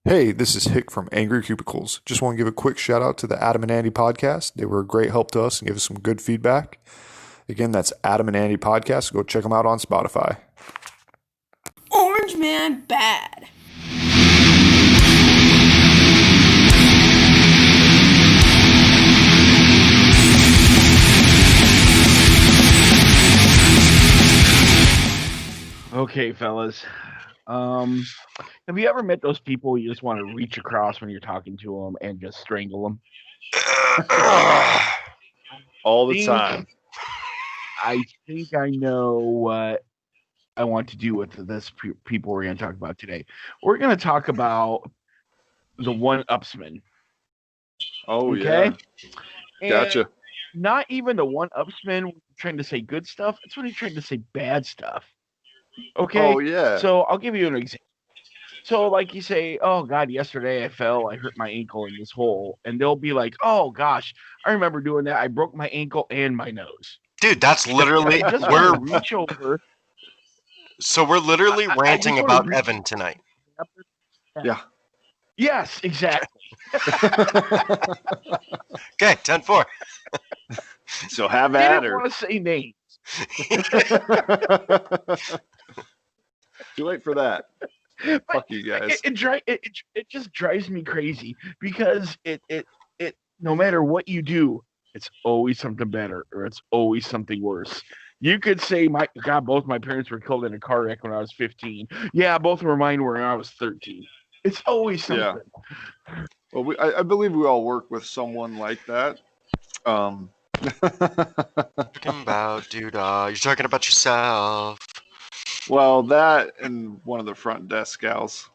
Hey, this is Hick from Angry Cubicles. Just want to give a quick shout out to the Adam and Andy podcast. They were a great help to us and gave us some good feedback. Again, that's Adam and Andy podcast. Go check them out on Spotify. Orange Man bad. Okay, fellas. Um, have you ever met those people you just want to reach across when you're talking to them and just strangle them? All the time. I think I know what I want to do with this people we're going to talk about today. We're going to talk about the one-upsman. Oh, Okay? yeah. Gotcha. Not even the one-upsman trying to say good stuff. It's when he's trying to say bad stuff. Okay? Oh, yeah. So I'll give you an example. So, like, you say, oh, God, yesterday I fell. I hurt my ankle in this hole. And they'll be like, oh, gosh, I remember doing that. I broke my ankle and my nose. Dude, that's literally, I just we're, want to reach over. so we're literally ranting about reach- Evan tonight. Yeah. Yes, exactly. Okay, 10-4. So have I at didn't her. want to say names. Too late for that. But Fuck you guys. it just drives me crazy because it no matter what you do, it's always something better or it's always something worse. You could say, my God, both my parents were killed in a car wreck when I was 15. Yeah, both were mine when I was 13. It's always something. Yeah. Well, I believe we all work with someone like that. Talking about, dude, you're talking about yourself. Well, that and one of the front desk gals.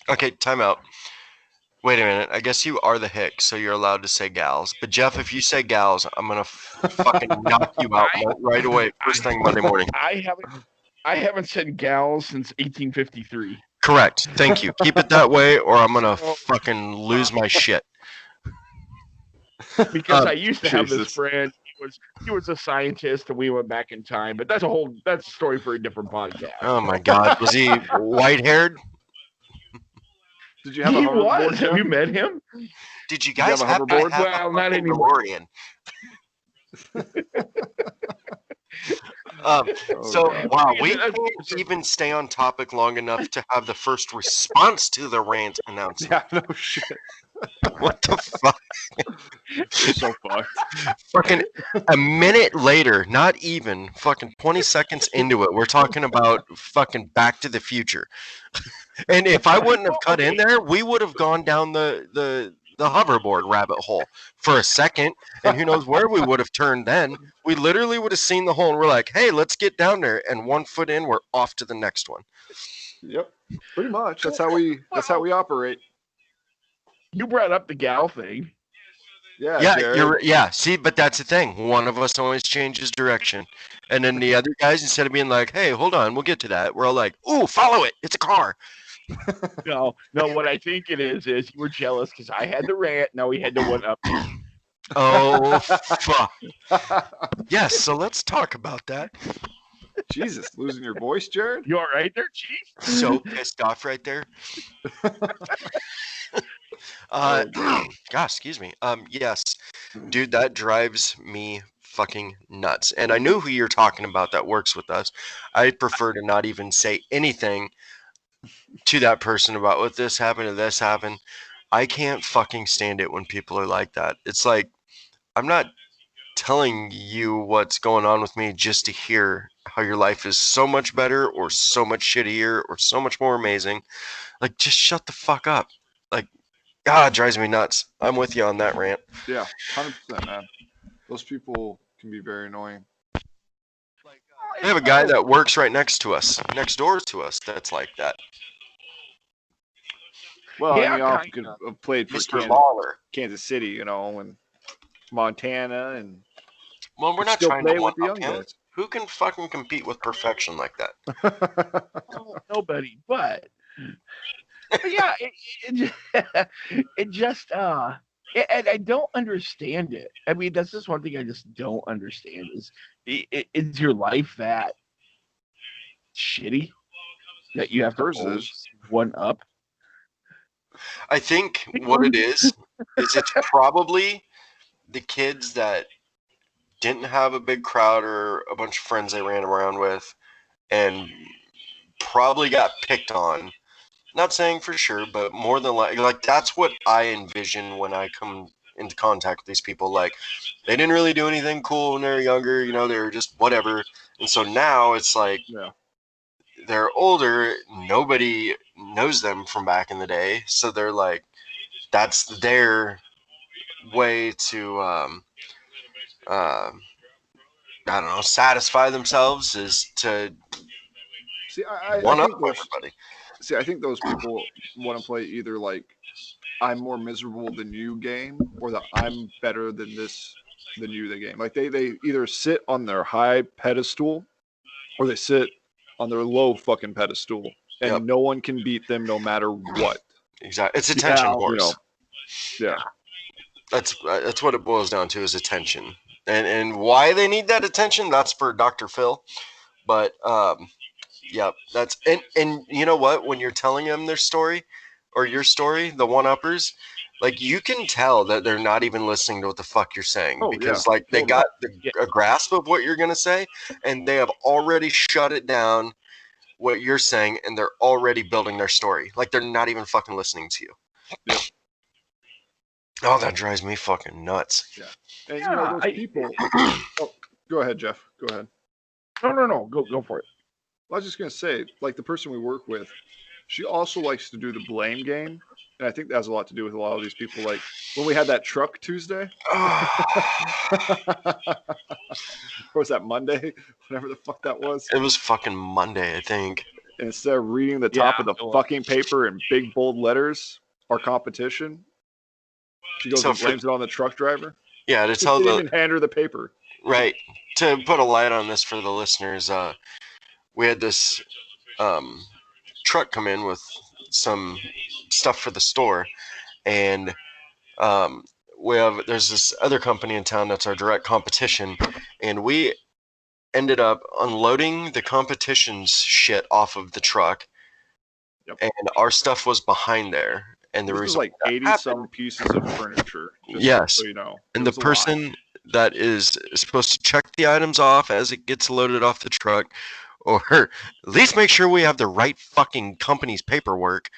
Okay, time out. Wait a minute. I guess you are the hick, so you're allowed to say gals. But Jeff, if you say gals, I'm gonna fucking knock you out right away, first thing Monday morning. I haven't said gals since 1853. Correct. Thank you. Keep it that way, or I'm gonna fucking lose my shit. Because I used to have this Jesus. friend. He was a scientist, and we went back in time. But that's a story for a different podcast. Oh my God, was he white-haired? Did you have a He hoverboard? was. Have you met him? Did you Did you guys have a have to hoverboard? have Well, a not fucking anymore. DeLorean? Oh, So, God. wow, we can't even stay on topic long enough to have the first response to the rant announcement. Yeah, no shit. What the fuck? So fucked. Fucking a minute later, not even fucking 20 seconds into it, we're talking about fucking Back to the Future. And if I wouldn't have cut in there, we would have gone down the hoverboard rabbit hole for a second, and who knows where we would have turned then. We literally would have seen the hole, and we're like, hey, let's get down there, and 1 foot in, we're off to the next one. Yep. Pretty much. That's how we operate. You brought up the gal thing. Yeah. Yeah, Jared. see, but that's the thing. One of us always changes direction. And then the other guys, instead of being like, hey, hold on, we'll get to that, we're all like, ooh, follow it. It's a car. No, what I think it is you were jealous because I had the rant. Now we had the one up. Oh, fuck. Yes, so let's talk about that. Jesus, losing your voice, Jared? You all right there, Chief? So pissed off right there. Gosh, excuse me. Yes, dude, that drives me fucking nuts. And I knew who you're talking about that works with us. I prefer to not even say anything to that person about what this happened or this happened. I can't fucking stand it when people are like that. It's like, I'm not telling you what's going on with me just to hear how your life is so much better or so much shittier or so much more amazing. Like, just shut the fuck up. Like, God, it drives me nuts. I'm with you on that rant. Yeah, 100%, man. Those people can be very annoying. I have a guy that works right next door to us, that's like that. Well, Yeah, and we all kinda. could have played for Mr. Lawler. Kansas City, and Montana, and Well, we're not still trying play to with the one-up young him. guys. Who can fucking compete with perfection like that? Nobody. But yeah, it just and I don't understand it. I mean, that's just one thing I just don't understand is your life that shitty that you have to Hers always is. one up? I think what it is it's probably the kids that didn't have a big crowd or a bunch of friends they ran around with and probably got picked on. Not saying for sure, but more than like that's what I envision when I come into contact with these people. Like they didn't really do anything cool when they were younger, you know, they were just whatever. And so now it's like they're older, nobody knows them from back in the day, so they're like that's their way to I don't know, satisfy themselves is to See, I one up think those. everybody. See, I think those people want to play either like I'm more miserable than you game, or the I'm better than you the game. Like they either sit on their high pedestal, or they sit on their low fucking pedestal, and Yep. no one can beat them no matter what. Exactly, it's attention whores. Yeah. That's what it boils down to is attention, and why they need that attention. That's for Dr. Phil, but yeah, that's and you know what? When you're telling them their story or your story, the one uppers, like you can tell that they're not even listening to what the fuck you're saying because like they got a grasp of what you're gonna say, and they have already shut it down what you're saying, and they're already building their story. Like they're not even fucking listening to you. Yep. Oh, that drives me fucking nuts. Yeah. And you know those people. Oh, go ahead, Jeff. Go ahead. No. Go for it. I was just gonna say, like the person we work with, she also likes to do the blame game, and I think that has a lot to do with a lot of these people. Like when we had that truck Tuesday, or was that Monday? Whatever the fuck that was. It was fucking Monday, I think. And instead of reading the top of the fucking paper in big bold letters, our competition, she goes and blames it on the truck driver. Yeah, to tell didn't even hand her the paper. Right. To put a light on this for the listeners, we had this truck come in with some stuff for the store, and there's this other company in town that's our direct competition, and we ended up unloading the competition's shit off of the truck, and our stuff was behind there. And there was like 80-some pieces of furniture. Yes. So you know. And the person that is supposed to check the items off as it gets loaded off the truck, or at least make sure we have the right fucking company's paperwork,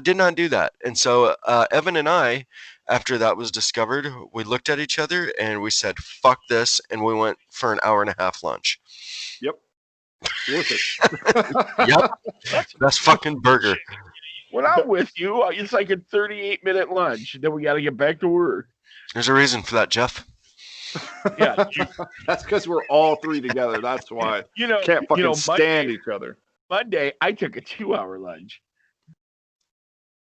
did not do that. And so Evan and I, after that was discovered, we looked at each other and we said, fuck this, and we went for an hour and a half lunch. Yep. Worth it. Yep. Best fucking burger. When I'm with you, it's like a 38-minute lunch. Then we got to get back to work. There's a reason for that, Jeff. Yeah, that's because we're all three together. That's why. Can't fucking stand each other. Monday, I took a 2-hour lunch.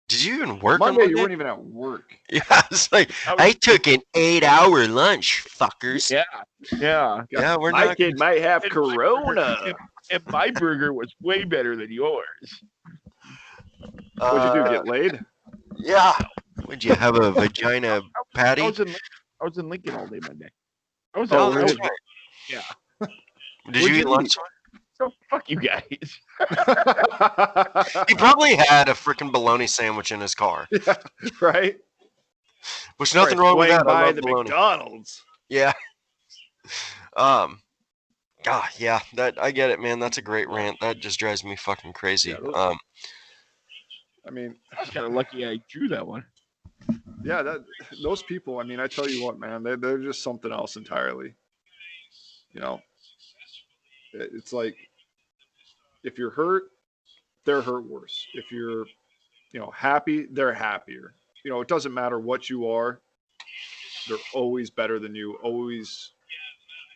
Did you even work Monday? on You weren't even at work. Yeah, it's like I took an 8-hour lunch, fuckers. Yeah. We're my not. kid might have corona, and my burger was way better than yours. What'd you do? Get laid? Yeah. Would you have a vagina patty? I was in Lincoln all day Monday. I was Yeah. Did you eat lunch? So fuck you guys. He probably had a freaking bologna sandwich in his car. Yeah, right? Which nothing wrong with that. I love the bologna. McDonald's. Yeah. Yeah, that I get it, man. That's a great rant. That just drives me fucking crazy. I mean, I was kind of lucky I drew that one. Yeah, those people, I mean, I tell you what, man, they're just something else entirely. You know, it's like if you're hurt, they're hurt worse. If you're, happy, they're happier. It doesn't matter what you are. They're always better than you, always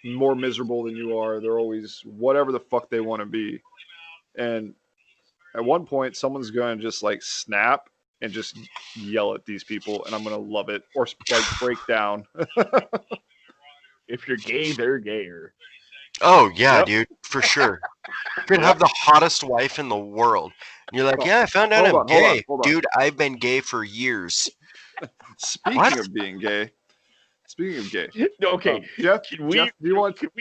more miserable than you are. They're always whatever the fuck they want to be. And at one point, someone's going to just like snap and just yell at these people, and I'm going to love it or like break down. If you're gay, they're gayer. Oh, yeah, dude, for sure. You're going to have the hottest wife in the world. And you're like, I found out I'm gay. Dude, I've been gay for years. Speaking of being gay. Okay, Jeff, can we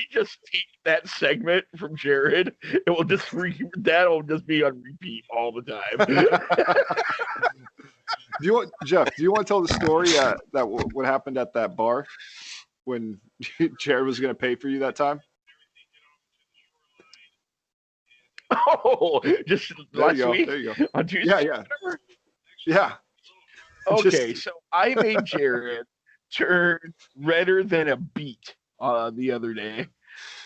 just take that segment from Jared? It will just that'll just be on repeat all the time. you want Jeff? Do you want to tell the story what happened at that bar when Jared was going to pay for you that time? Oh, just There last you go. week There you go. on Tuesday. Yeah, yeah. Okay, so I made Jared turn redder than a beet the other day.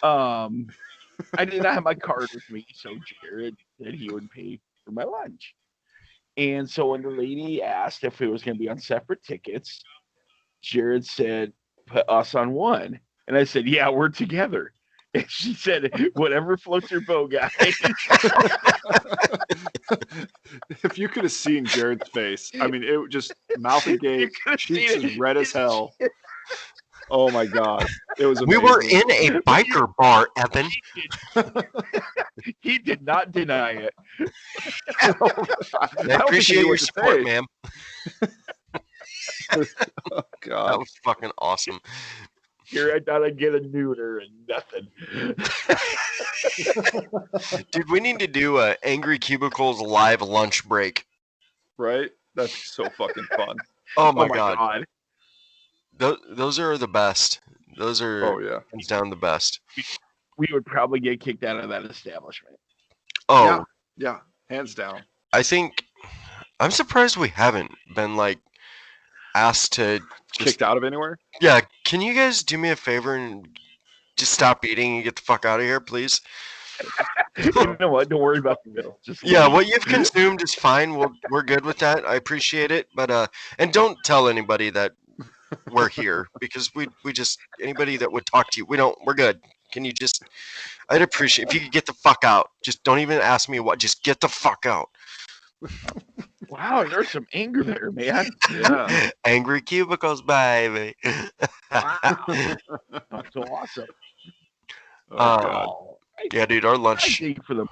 I did not have my card with me, so Jared said he would pay for my lunch. And so when the lady asked if it was going to be on separate tickets, Jared said, "Put us on one." And I said, "Yeah, we're together." And she said, "Whatever floats your boat, guys." If you could have seen Jared's face, I mean, it just mouth agape, cheeks as red as hell. Oh my god, it was amazing. We were in a biker bar, Evan. He did not deny it. I appreciate your support, ma'am. Oh god, that was fucking awesome. Here, I thought I'd get a neuter and nothing. Dude, we need to do a Angry Cubicles live lunch break. Right? That'd be so fucking fun. Oh my god. Those are the best. Those are hands down the best. We would probably get kicked out of that establishment. Oh. Yeah, hands down. I think I'm surprised we haven't been like asked to kicked out of anywhere. Yeah, can you guys do me a favor and just stop eating and get the fuck out of here, please? You know what? Don't worry about the middle. Just what you've consumed is fine. We're good with that. I appreciate it, but and don't tell anybody that we're here because we just anybody that would talk to you, we're good. Can you just? I'd appreciate if you could get the fuck out. Just don't even ask me what. Just get the fuck out. Wow, there's some anger there, man. Yeah. Angry Cubicles, baby. Wow. That's so awesome. Oh, God. Yeah, dude, our lunch. I think for the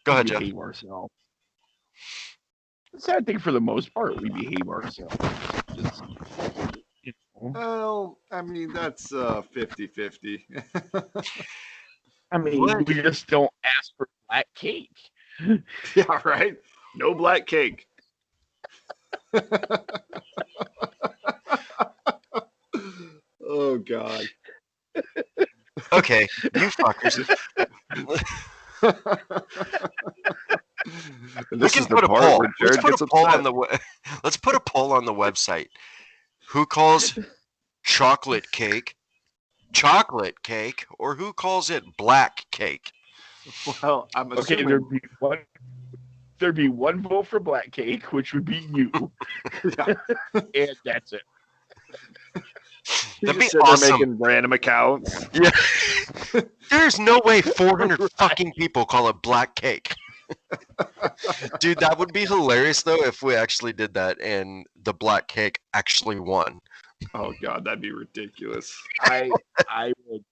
Go ahead, Jeff. behave ourselves. I think for the most part we behave ourselves. Just, you know. Well, I mean that's 50-50. I mean, we just don't ask for black cake. Yeah, right. No black cake. Oh God. Okay, you fuckers. We can put a poll. Let's put a poll on the Let's put a poll on the website. Who calls chocolate cake or who calls it black cake? Well, I'm assuming there'd be one vote for black cake, which would be you. And that's it. That'd be awesome. Making random accounts. Yeah. There's no way 400 fucking people call it black cake. Dude, that would be hilarious though if we actually did that and the black cake actually won. Oh God, that'd be ridiculous. I would.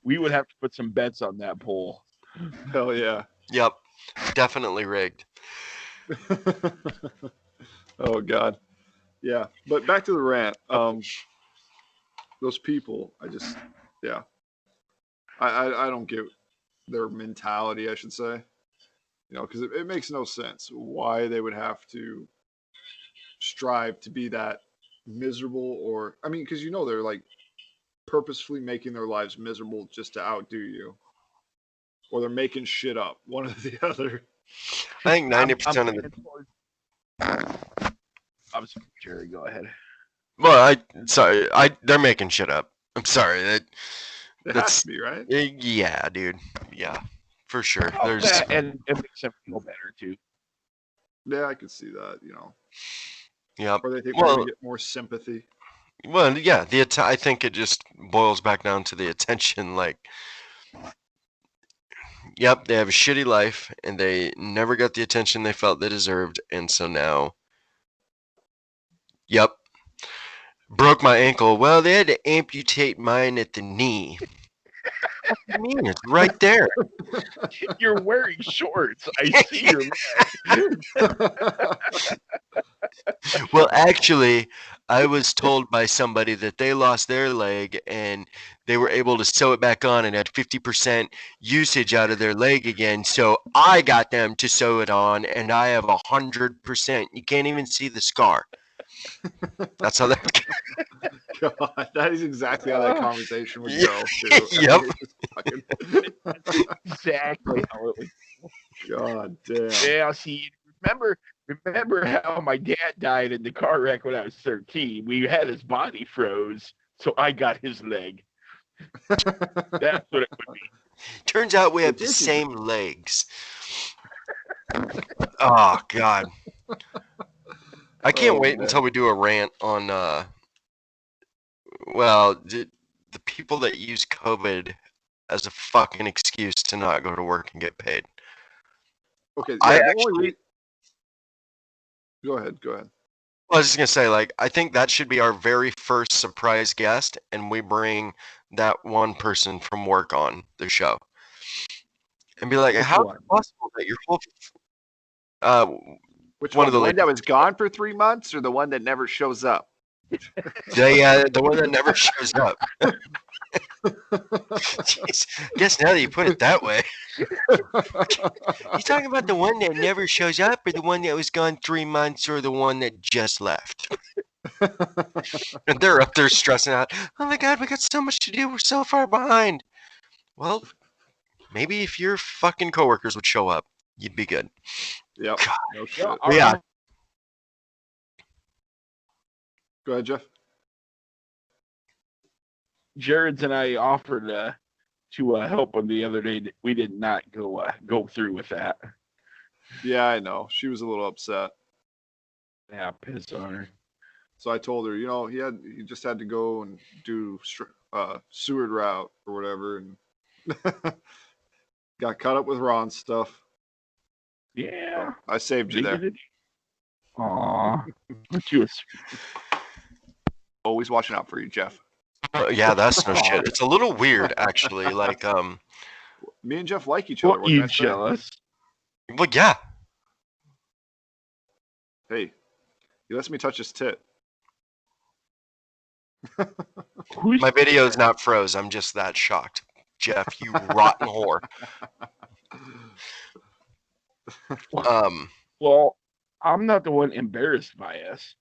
We would have to put some bets on that poll. Hell yeah. Yep. Definitely rigged. Oh God. Yeah. But back to the rant. Those people, I don't get their mentality, I should say. You know, because it makes no sense why they would have to strive to be that miserable, or I mean, because they're like purposefully making their lives miserable just to outdo you, or they're making shit up, one or the other. I think 90% of the. I'm sorry, Jerry. Go ahead. Well, they're making shit up. I'm sorry. That's me, right? Yeah, dude. Yeah, for sure. And it makes them feel better too. Yeah, I could see that. Yeah. Or they think we're gonna get more sympathy. Well, yeah. I think it just boils back down to the attention. Like, yep, they have a shitty life, and they never got the attention they felt they deserved, and so now. Yep. Broke my ankle. Well, they had to amputate mine at the knee. What do you mean? It's right there. You're wearing shorts. I see your leg. Well, actually, I was told by somebody that they lost their leg and they were able to sew it back on and had 50% usage out of their leg again. So I got them to sew it on and I have 100%. You can't even see the scar. That's how that. God, that is exactly how that conversation would Yeah. go, too. Yep. Fucking... Exactly how it would. God damn. Yeah, see, remember how my dad died in the car wreck when I was 13? We had his body froze, so I got his leg. That's what it would be. Turns out we have the This is- same legs. Oh God. I can't Oh, wait man. until we do a rant on well, the people that use COVID as a fucking excuse to not go to work and get paid. Okay, yeah, I the actually- only Go ahead. I was just gonna say, like, I think that should be our very first surprise guest, and we bring that one person from work on the show, and be like, Which "How is one? it possible that your whole Which One one? of the The one that ladies. was gone for 3 months, or the one that never shows up? the one that never shows up?" Jeez, guess now that you put it that way, you talking about the one that never shows up, or the one that was gone 3 months, or the one that just left? And they're up there stressing out. Oh my God, we got so much to do. We're so far behind. Well, maybe if your fucking coworkers would show up, you'd be good. Yep. God. No shit. Yeah. Go ahead, Jeff. Jared's and I offered to help him the other day. We did not go through with that. Yeah, I know. She was a little upset. Yeah, piss on her. So I told her, he just had to go and do Seward route or whatever, and got caught up with Ron's stuff. Yeah. I saved you there. Aw. Aren't you a Always watching out for you, Jeff. Yeah, that's no shit. It's a little weird, actually. Like, Me and Jeff like each other. What you can I say? jealous? well, yeah. Hey, he lets me touch his tit. Who's My video's not froze. I'm just that shocked. Jeff, you rotten whore. Well, I'm not the one embarrassed by us.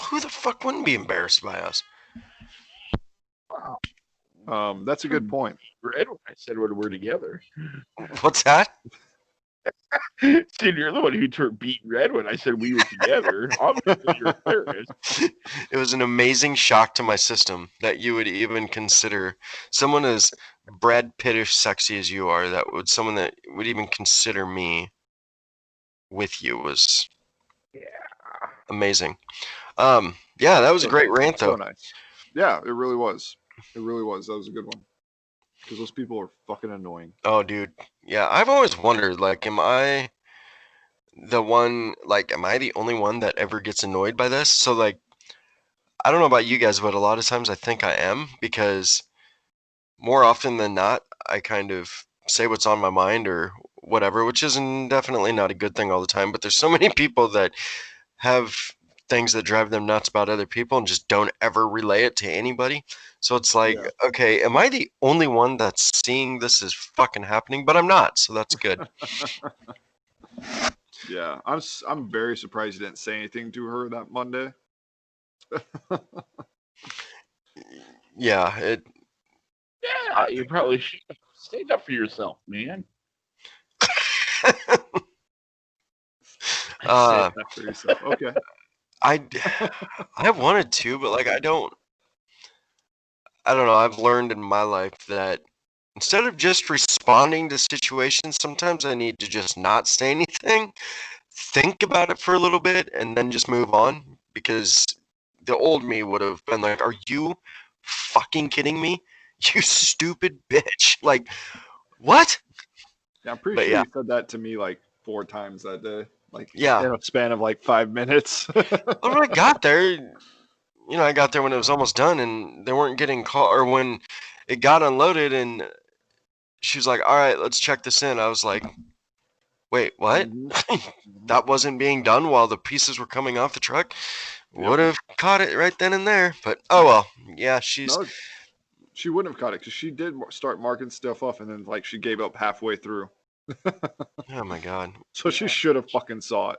Who the fuck wouldn't be embarrassed by us? Wow. That's a good point. Red when I said when we're together. What's that? See, you're the one who turned beat red when I said we were together. Obviously, you're embarrassed. It was an amazing shock to my system that you would even consider someone as Brad Pittish sexy as you are, someone that would even consider me with you was amazing. Yeah, that was a great rant though. So nice. Yeah, it really was. It really was. That was a good one. Because those people are fucking annoying. Oh, dude. Yeah, I've always wondered, like, am I the only one that ever gets annoyed by this? So, like, I don't know about you guys, but a lot of times I think I am, because more often than not, I kind of say what's on my mind or whatever, which is definitely not a good thing all the time. But there's so many people that have things that drive them nuts about other people and just don't ever relay it to anybody. So it's like, okay, am I the only one that's seeing this as fucking happening? But I'm not, so that's good. Yeah, I'm very surprised you didn't say anything to her that Monday. Yeah, Yeah, you probably should stand up for yourself, man. uh, For yourself. Okay. I wanted to, but like I don't know. I've learned in my life that instead of just responding to situations, sometimes I need to just not say anything, think about it for a little bit, and then just move on. Because the old me would have been like, "Are you fucking kidding me? You stupid bitch!" Like, what? Yeah, I'm pretty But sure yeah. you said that to me like 4 times that day. Like, Yeah. in a span of like 5 minutes. When I got there, I got there when it was almost done, and they weren't getting called, or when it got unloaded, and she was like, "All right, let's check this in." I was like, "Wait, what?" Mhm. That wasn't being done while the pieces were coming off the truck. Would have caught it right then and there, but oh well. Yeah, she's. No, she wouldn't have caught it because she did start marking stuff off, and then like she gave up halfway through. Oh my god. So she should have fucking saw it.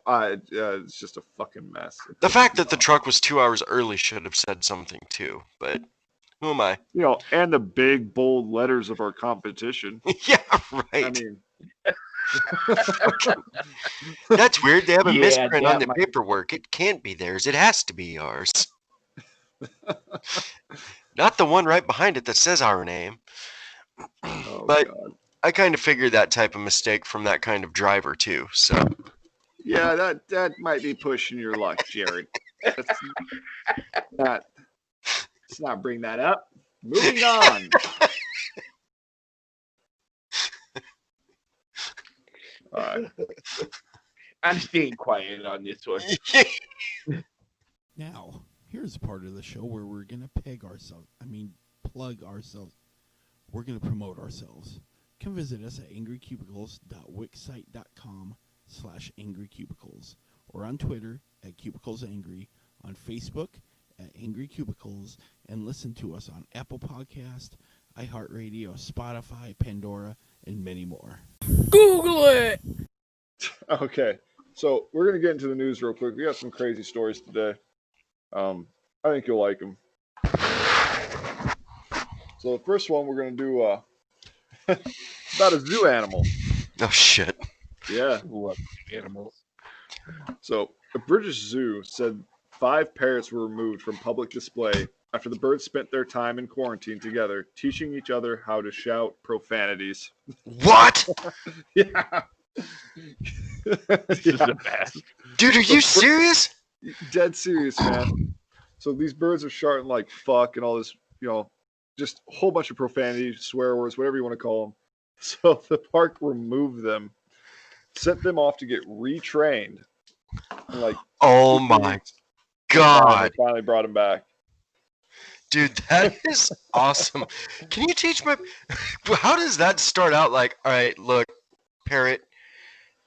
It's just a fucking mess. The fact that the truck was 2 hours early should have said something too, but who am I? You know, and the big bold letters of our competition. Yeah, right. I mean, That's weird. They have a Yeah, misprint on that the might- paperwork. It can't be theirs. It has to be ours. Not the one right behind it that says our name. oh But- god. I kind of figured that type of mistake from that kind of driver too. So Yeah, that might be pushing your luck, Jared. Let's not bring that up. Moving on. All right. I'm staying quiet on this one. Now, here's a part of the show where we're going to plug ourselves. We're going to promote ourselves. Come visit us at angrycubicles.wixsite.com/angrycubicles or on Twitter at cubiclesangry, on Facebook at Angry Cubicles, and listen to us on Apple Podcast, iHeartRadio, Spotify, Pandora, and many more. Google it. Okay. So we're gonna get into the news real quick. We got some crazy stories today. I think you'll like them. So the first one we're gonna do about a zoo animal. oh shit. Yeah. Love animals. So a British zoo said 5 parrots were removed from public display after the birds spent their time in quarantine together, teaching each other how to shout profanities. What? Yeah. This is the best. Dude, are you serious? Dead serious, man. So these birds are shouting like fuck and all this, just a whole bunch of profanity, swear words, whatever you want to call them. So the park removed them, sent them off to get retrained. And like, Oh 2 my weeks, god. they finally brought him back. Dude, that is awesome. Can you teach my how does that start out like, all right, look, parrot,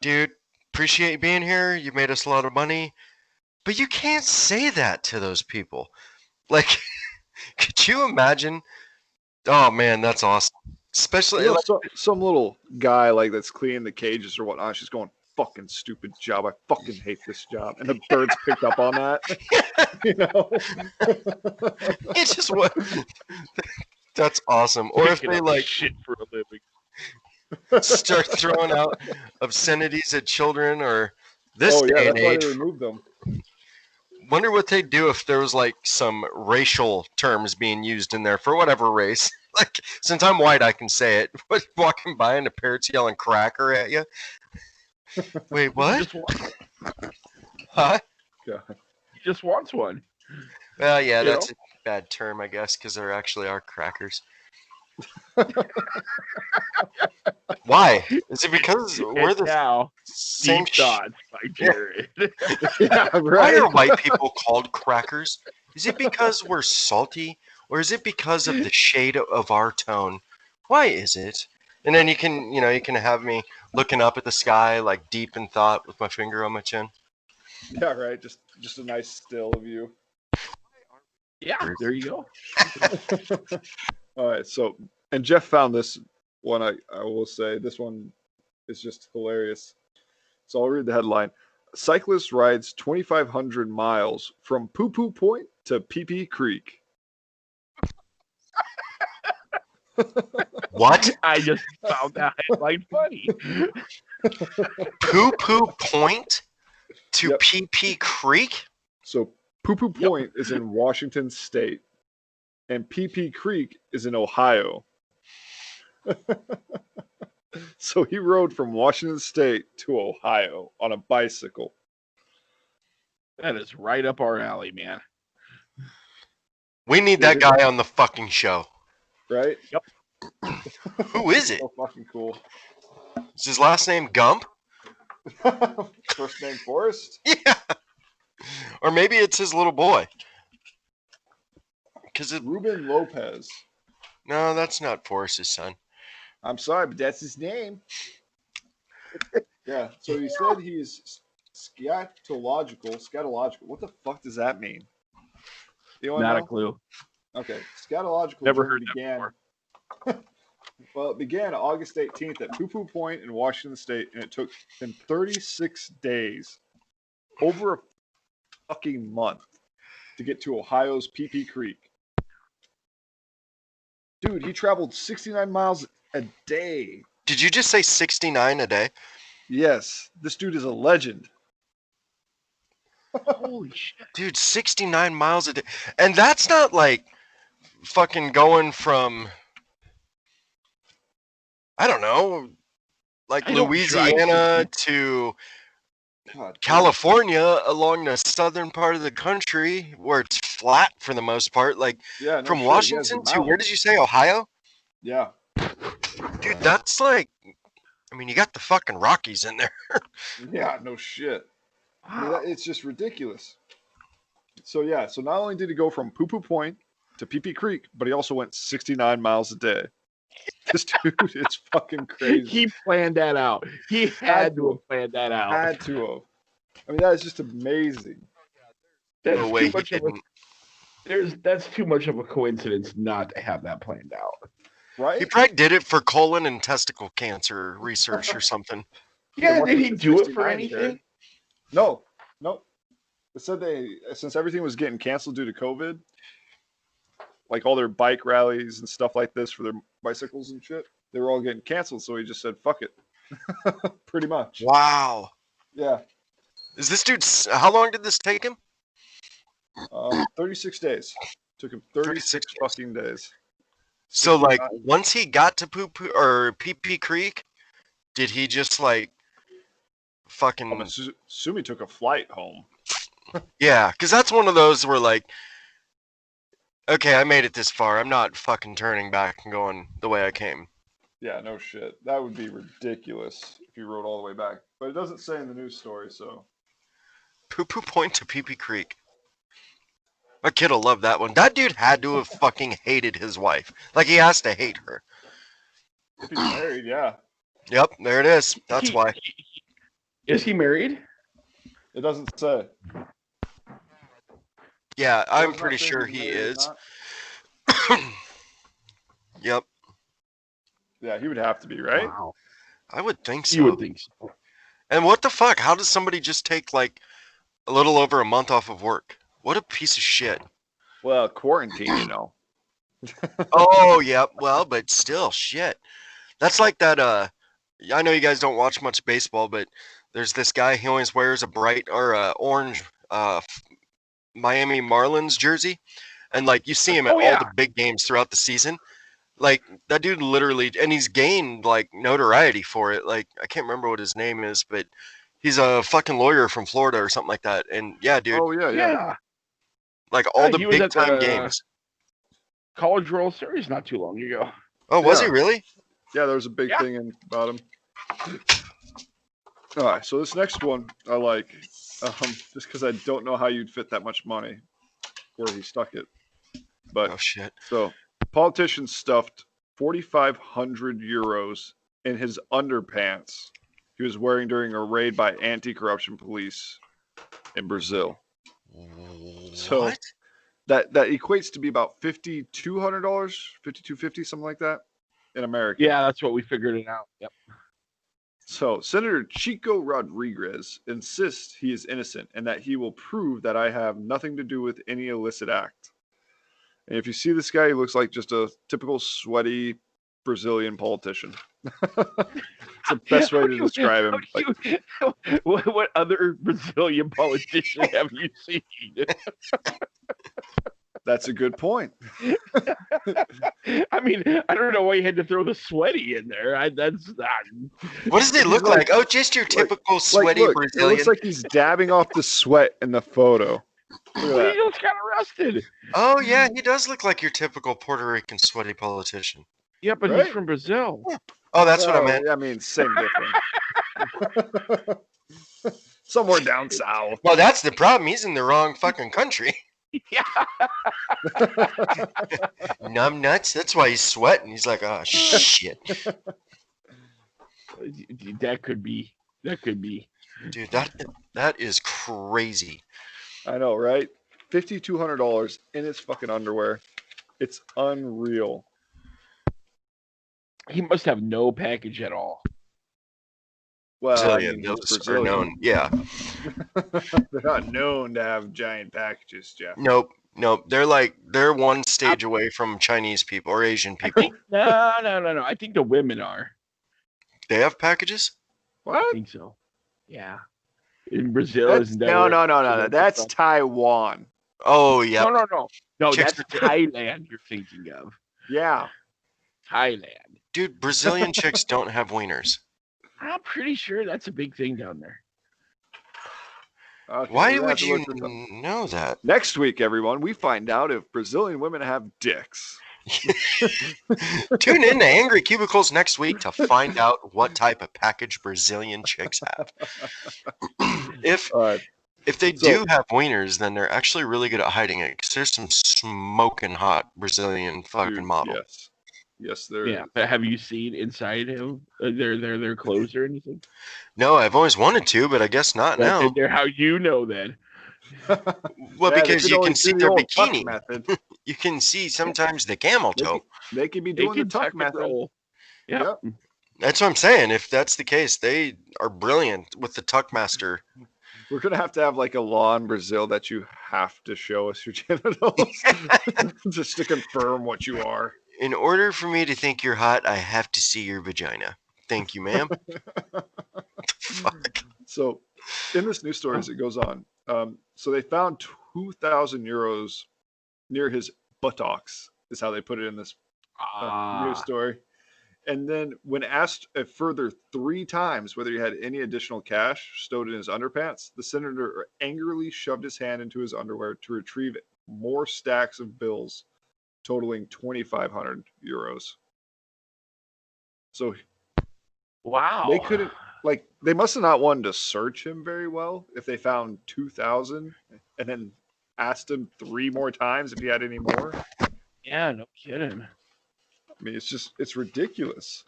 dude, appreciate you being here. You made us a lot of money. But you can't say that to those people. Like, could you imagine? Oh man, that's awesome. Especially like, Some little guy like that's cleaning the cages or whatnot. She's going, fucking stupid job. I fucking hate this job. And the birds picked up on that. it's just what that's awesome. Or if Picking they up like shit for a living. start throwing out obscenities at children or this Oh yeah, day and that's why age. they removed them. Wonder what they'd do if there was like some racial terms being used in there for whatever race. Like, since I'm white, I can say it. But walking by and the parrot's yelling cracker at you. Wait, what? Just wants, Huh? God. just wants one. Well, yeah, You that's a bad term, I guess, because there actually are crackers. Why? Is it because we're And the now, same deep thoughts by Jared. Yeah, Why right. are white people called crackers? Is it because we're salty, or is it because of the shade of our tone? Why is it? And then you can have me looking up at the sky, like deep in thought, with my finger on my chin. Yeah, right. Just a nice still of you. Yeah, there you go. All right. So, and Jeff found this one. I will say this one is just hilarious. So I'll read the headline. Cyclist rides 2,500 miles from Poo Poo Point to Pee Pee Creek. What? I just found that headline funny. Poo Poo Point to Yep. Pee Pee Creek? So Poo Poo Point is in Washington State, and Pee Pee Creek is in Ohio. So he rode from Washington State to Ohio on a bicycle. That is right up our alley, man. We need that guy on the fucking show. Right? Who is it? So fucking cool. Is his last name Gump? First name Forrest? Yeah. Or maybe it's his little boy. Ruben Lopez. No, that's not Forrest's son. I'm sorry, but that's his name. Yeah, so he said he's Scatological. What the fuck does that mean? You want to Not a know? clue. Okay, scatological Never journey heard that before. Well, it began August 18th at Poo Poo Point in Washington State, and it took him 36 days, over a fucking month, to get to Ohio's Pee Creek. Dude, he traveled 69 miles a day. Did you just say 69 a day? Yes, this dude is a legend. Holy shit. Dude, 69 miles a day. And that's not like fucking going from, I don't know, like I don't Louisiana drive to God, California along the southern part of the country where it's flat for the most part. Like yeah, no from shit, Washington to, where did you say, Ohio? Yeah, Dude, that's like, I mean, you got the fucking Rockies in there. yeah, no shit. I mean, Wow. it's just ridiculous. So yeah, so not only did he go from Poo Poo Point to Pee Creek, but he also went 69 miles a day. This dude is fucking crazy. He planned that out. He had to have planned that out. Had to have. I mean, that is just amazing. That's No way too he much of a, didn't. that's too much of a coincidence not to have that planned out. Right? He probably did it for colon and testicle cancer research or something. Yeah, It did he wasn't do it for 69, anything? Jared. No. It said since everything was getting canceled due to COVID, like all their bike rallies and stuff like this for their bicycles and shit, they were all getting canceled. So he just said, fuck it. Pretty much. Wow. Yeah. Is this dude, how long did this take him? 36 days. Took him 36 days. fucking days. So, like, 69. once he got to Pee Creek, did he just, like, fucking... I'm assuming he took a flight home. Yeah, because that's one of those where, like, okay, I made it this far. I'm not fucking turning back and going the way I came. Yeah, no shit. That would be ridiculous if you rode all the way back. But it doesn't say in the news story, so. Poo Poo Point to Pee Creek. My kid'll love that one. That dude had to have fucking hated his wife. Like, he has to hate her. If he's married, yeah. Yep, there it is. That's why. Is he married? It doesn't say. Yeah, I'm Does not pretty say sure if he's he married or is. not. Yep, Yeah, he would have to be, right? Wow. I would think so. You would think so. And what the fuck? How does somebody just take, like, a little over a month off of work? What a piece of shit. Well, quarantine, you know. Oh, yeah. Well, but still, shit. That's like that, I know you guys don't watch much baseball, but there's this guy, he always wears a bright or orange Miami Marlins jersey. And, like, you see him at all the big games throughout the season. Like, that dude literally, and he's gained, like, notoriety for it. Like, I can't remember what his name is, but he's a fucking lawyer from Florida or something like that. And, yeah, dude. Oh, yeah. Yeah. Like, all the he was at big-time the games. College World Series not too long ago. Oh, was he Yeah. really? Yeah, there was a big thing about him. All right, so this next one I like, just because I don't know how you'd fit that much money where he stuck it. But Oh, shit. so, politician stuffed 4,500 euros in his underpants he was wearing during a raid by anti-corruption police in Brazil. So What? that equates to be about $5,200, $5,250, something like that in America. Yeah, that's what we figured it out. Yep. So Senator Chico Rodriguez insists he is innocent and that he will prove that I have nothing to do with any illicit act. And if you see this guy, he looks like just a typical sweaty Brazilian politician. It's the best way to describe him. Like, What other Brazilian politician have you seen? that's a good point. I mean, I don't know why you had to throw the sweaty in there. That's not. What does it look like? Oh, just your typical sweaty look, Brazilian. It looks like he's dabbing off the sweat in the photo. Look at He that. just got arrested. Oh, yeah, he does look like your typical Puerto Rican sweaty politician. Yeah, but Right? he's from Brazil. Oh, that's what I No, meant. I mean, same difference. Somewhere down south. Well, that's the problem. He's in the wrong fucking country. Yeah. Numb nuts. That's why he's sweating. He's like, oh, shit. That could be That could be. Dude, that is crazy. I know, right? $5,200 in his fucking underwear. It's unreal. He must have no package at all. Well, I Brazilian, mean, he's those are Brazilian. known. Yeah. They're not known to have giant packages, Jeff. Nope. They're one stage away from Chinese people or Asian I people. think no. I think the women are. They have packages? I What? think so. Yeah. In Brazil, That's, isn't that no, where- no, no, no, no. That's Taiwan. Oh, yeah. No, Chicks that's are- Thailand you're thinking of. Yeah. Thailand. Dude, Brazilian chicks don't have wieners. I'm pretty sure that's a big thing down there. Okay, Why we're gonna have would to you look this up. know that? Next week, everyone, we find out if Brazilian women have dicks. Tune in to Angry Cubicles next week to find out what type of package Brazilian chicks have. If they do have wieners, then they're actually really good at hiding it because there's some smoking hot Brazilian fucking dude, model. Yes, there Yeah, is. but have you seen inside him their clothes or anything? No, I've always wanted to, but I guess not That's now. in there. How you know then? Well, Yeah, they because could you only can see do the their old tuck bikini. method. You can see sometimes the camel toe. They could be They doing the can tuck tuck and method. roll. Yeah. Yep. That's what I'm saying. If that's the case, they are brilliant with the tuck master. We're gonna have to have like a law in Brazil that you have to show us your genitals just to confirm what you are. In order for me to think you're hot, I have to see your vagina. Thank you, ma'am. Fuck. So, in this news story, as it goes on, so they found 2,000 euros near his buttocks, is how they put it in this news story. And then, when asked a further 3 times whether he had any additional cash stowed in his underpants, the senator angrily shoved his hand into his underwear to retrieve more stacks of bills totaling 2,500 euros. So Wow. they couldn't, like, they must have not wanted to search him very well if they found 2,000 and then asked him 3 more times if he had any more. Yeah, no kidding. I mean, it's ridiculous.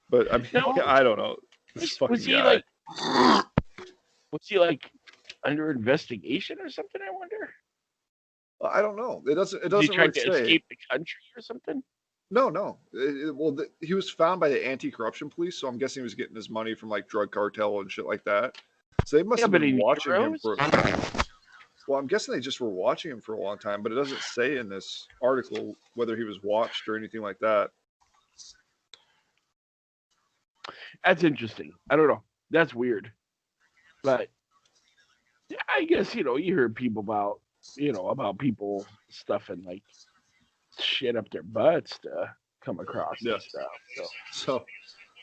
But I mean, No. I don't know. This fucking Was he guy. like under investigation or something? I wonder. I don't know. It doesn't. It Was he doesn't trying really to say. escape the country or something? No. He was found by the anti-corruption police, so I'm guessing he was getting his money from like drug cartel and shit like that. So they must Yeah, have but been in watching him euros? for. Well, I'm guessing they just were watching him for a long time, but it doesn't say in this article whether he was watched or anything like that. That's interesting. I don't know. That's weird. But yeah, I guess you hear people about people stuffing like shit up their butts to come across Yeah. and stuff. So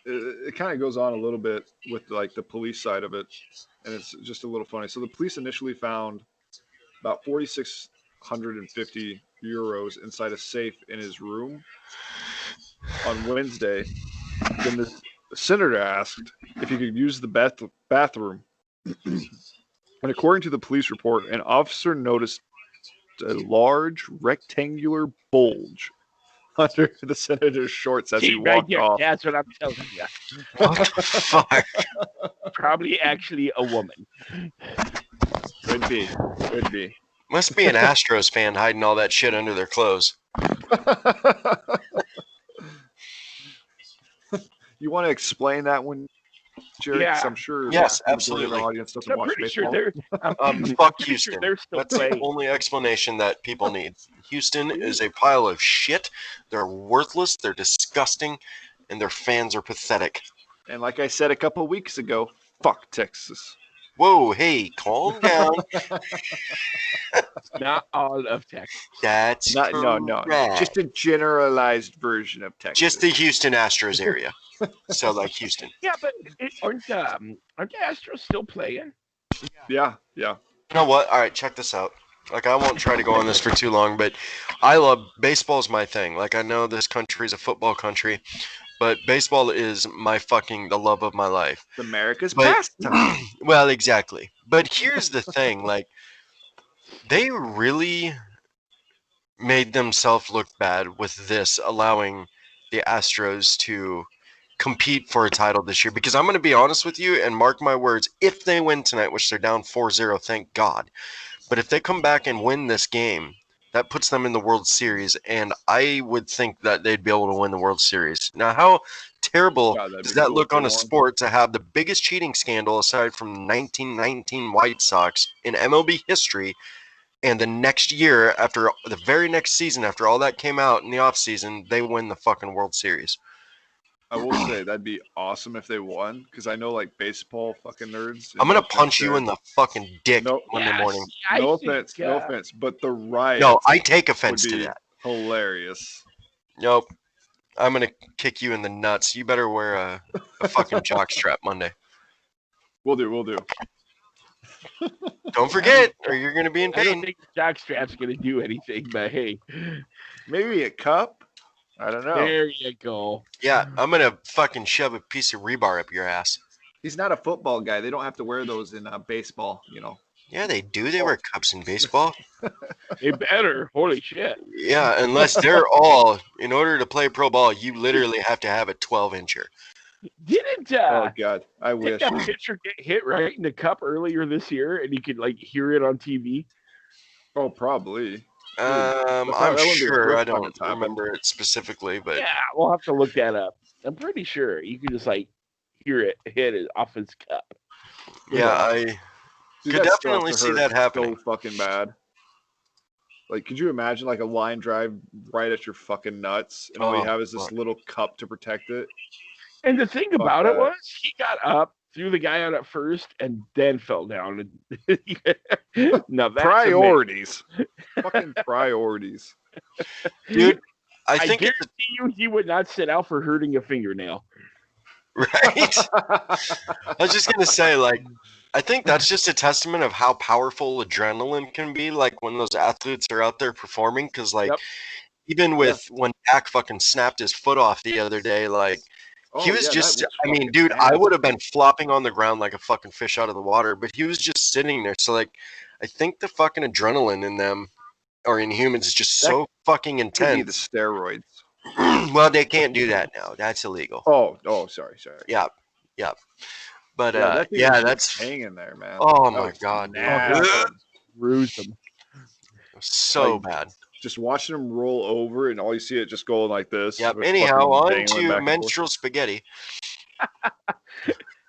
it kind of goes on a little bit with like the police side of it, and it's just a little funny. So the police initially found about 4,650 euros inside a safe in his room on Wednesday. Then the senator asked if he could use the bathroom. And according to the police report, an officer noticed a large rectangular bulge under the senator's shorts as he See, right walked there. off. That's what I'm telling you. What the fuck? Probably actually a woman. Could be. Must be an Astros fan hiding all that shit under their clothes. You want to explain that one, Jared? 'Cause Yeah. I'm sure. Yes, the majority of our absolutely. audience doesn't I'm watch pretty sure baseball. they're. Fuck pretty Houston. Sure they're still That's the playing. only explanation that people need. Houston is a pile of shit. They're worthless. They're disgusting, and their fans are pathetic. And like I said a couple of weeks ago, fuck Texas. Whoa, hey, calm down. Not all of Texas. That's No. correct. Just a generalized version of Texas. Just the Houston Astros area. So like Houston. Yeah, but aren't the Astros still playing? Yeah. You know what? All right, check this out. Like, I won't try to go on this for too long, but I love baseball's my thing. Like, I know this country is a football country, but baseball is the love of my life. America's But- pastime. Well, exactly. But here's the thing, like, they really made themselves look bad with this, allowing the Astros to compete for a title this year. Because I'm going to be honest with you, and mark my words, if they win tonight, which they're down 4-0, thank God. But if they come back and win this game, that puts them in the World Series, and I would think that they'd be able to win the World Series. Now, how terrible God, that'd does be that cool look if they on a won. sport to have the biggest cheating scandal aside from 1919 White Sox in MLB history, and the next year, after the very next season, after all that came out in the offseason, they win the fucking World Series? I will say that'd be awesome if they won, because I know like baseball fucking nerds. I'm going to punch you in the fucking dick No, Monday morning. I no think, offense, no offense, but the riot No, I take would offense to be that. hilarious. Nope. I'm going to kick you in the nuts. You better wear a fucking jockstrap Monday. We'll do. Don't forget, or you're going to be in I don't pain. think the jockstrap's going to do anything, but hey, Maybe a cup. I don't know. there you go. Yeah, I'm going to fucking shove a piece of rebar up your ass. He's not a football guy. They don't have to wear those in baseball, you know. Yeah, they do. They wear cups in baseball. They better. Holy shit. Yeah, unless they're all, in order to play pro ball, you literally have to have a 12-incher. Didn't Oh God, I didn't wish. that pitcher get hit right in the cup earlier this year, and you could like hear it on TV? Oh, probably. I'm that wouldn't be the sure. first I time don't it's happened. remember it specifically, but Yeah, we'll have to look that up. I'm pretty sure you can just like hear it hit it off his cup. yeah, I Dude, could that stuff definitely see hurt that happening. So fucking bad. Like, could you imagine like a line drive right at your fucking nuts, and all you Oh, have is this fuck. little cup to protect it? And the thing about it that. was, he got up, threw the guy out at first, and then fell down. Now that's Priorities. Fucking priorities. Dude, I I think guarantee you, he would not sit out for hurting a fingernail. right? I was just going to say, like, I think that's just a testament of how powerful adrenaline can be, like, when those athletes are out there performing, because, like, Yep. even with when Dak fucking snapped his foot off the other day, like, he was just, I mean, dude, I would have been flopping on the ground like a fucking fish out of the water, but he was just sitting there. So, like, I think the fucking adrenaline in them or in humans is just so fucking Could be the intense. steroids. Well, they can't do that now. That's illegal. Oh, sorry. Yeah. But, that thing yeah, was that's just hanging there, man. Oh, That my was God. nasty. Gruesome. So Like, bad. Just watching him roll over, and all you see it just going like this. Yep. with Anyhow, fucking on dangling to back and forth. menstrual spaghetti.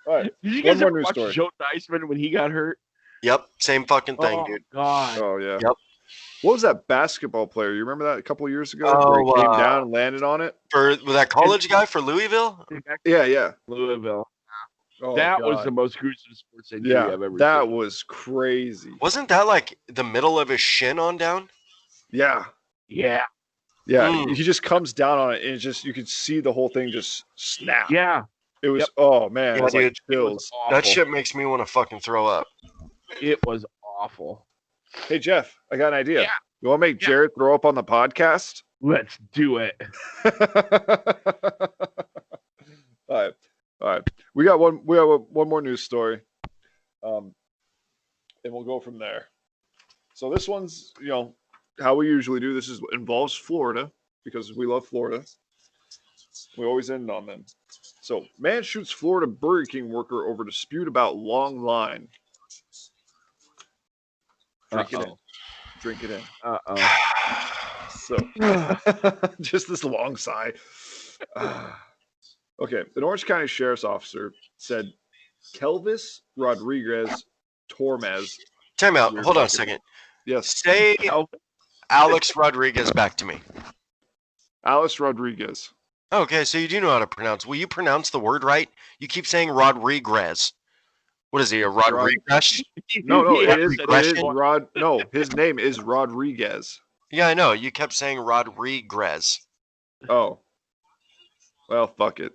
All right. Did you One guys more ever news watch story. Joe Theismann when he got hurt? Yep. Same fucking thing, Oh, dude. God. Oh yeah. Yep. What was that basketball player? You remember that a couple of years ago Oh, where he came down and landed on it? Was that college guy for Louisville? Yeah. Louisville. Oh, that was God. the most gruesome sports injury I've ever that seen. was crazy. Wasn't that like the middle of his shin on down? Yeah. Yeah. He just comes down on it, and it just you could see the whole thing just snap. Yeah. It was Yep. oh man, Yeah, it was like dude, It was chills. awful. That shit makes me want to fucking throw up. It was awful. Hey Jeff, I got an idea. Yeah. You want to make Jared throw up on the podcast? Let's do it. All right. We got one more news story. And we'll go from there. So this one's, how we usually do this involves Florida because we love Florida. We always end on them. So, man shoots Florida Burger King worker over dispute about long line. Drink it in. Uh-oh. So, just this long sigh. Okay, an Orange County Sheriff's officer said Kelvis Rodriguez Tormes. Time out. Hold on a second. Yes. Say Alex Rodriguez back to me. Alice Rodriguez. Okay, so you do know how to pronounce. Will you pronounce the word right? You keep saying Rodriguez. What is he, a Rodriguez? No, Yeah, it is Rod. No, his name is Rodriguez. Yeah, I know. You kept saying Rodriguez. Oh. Well, fuck it.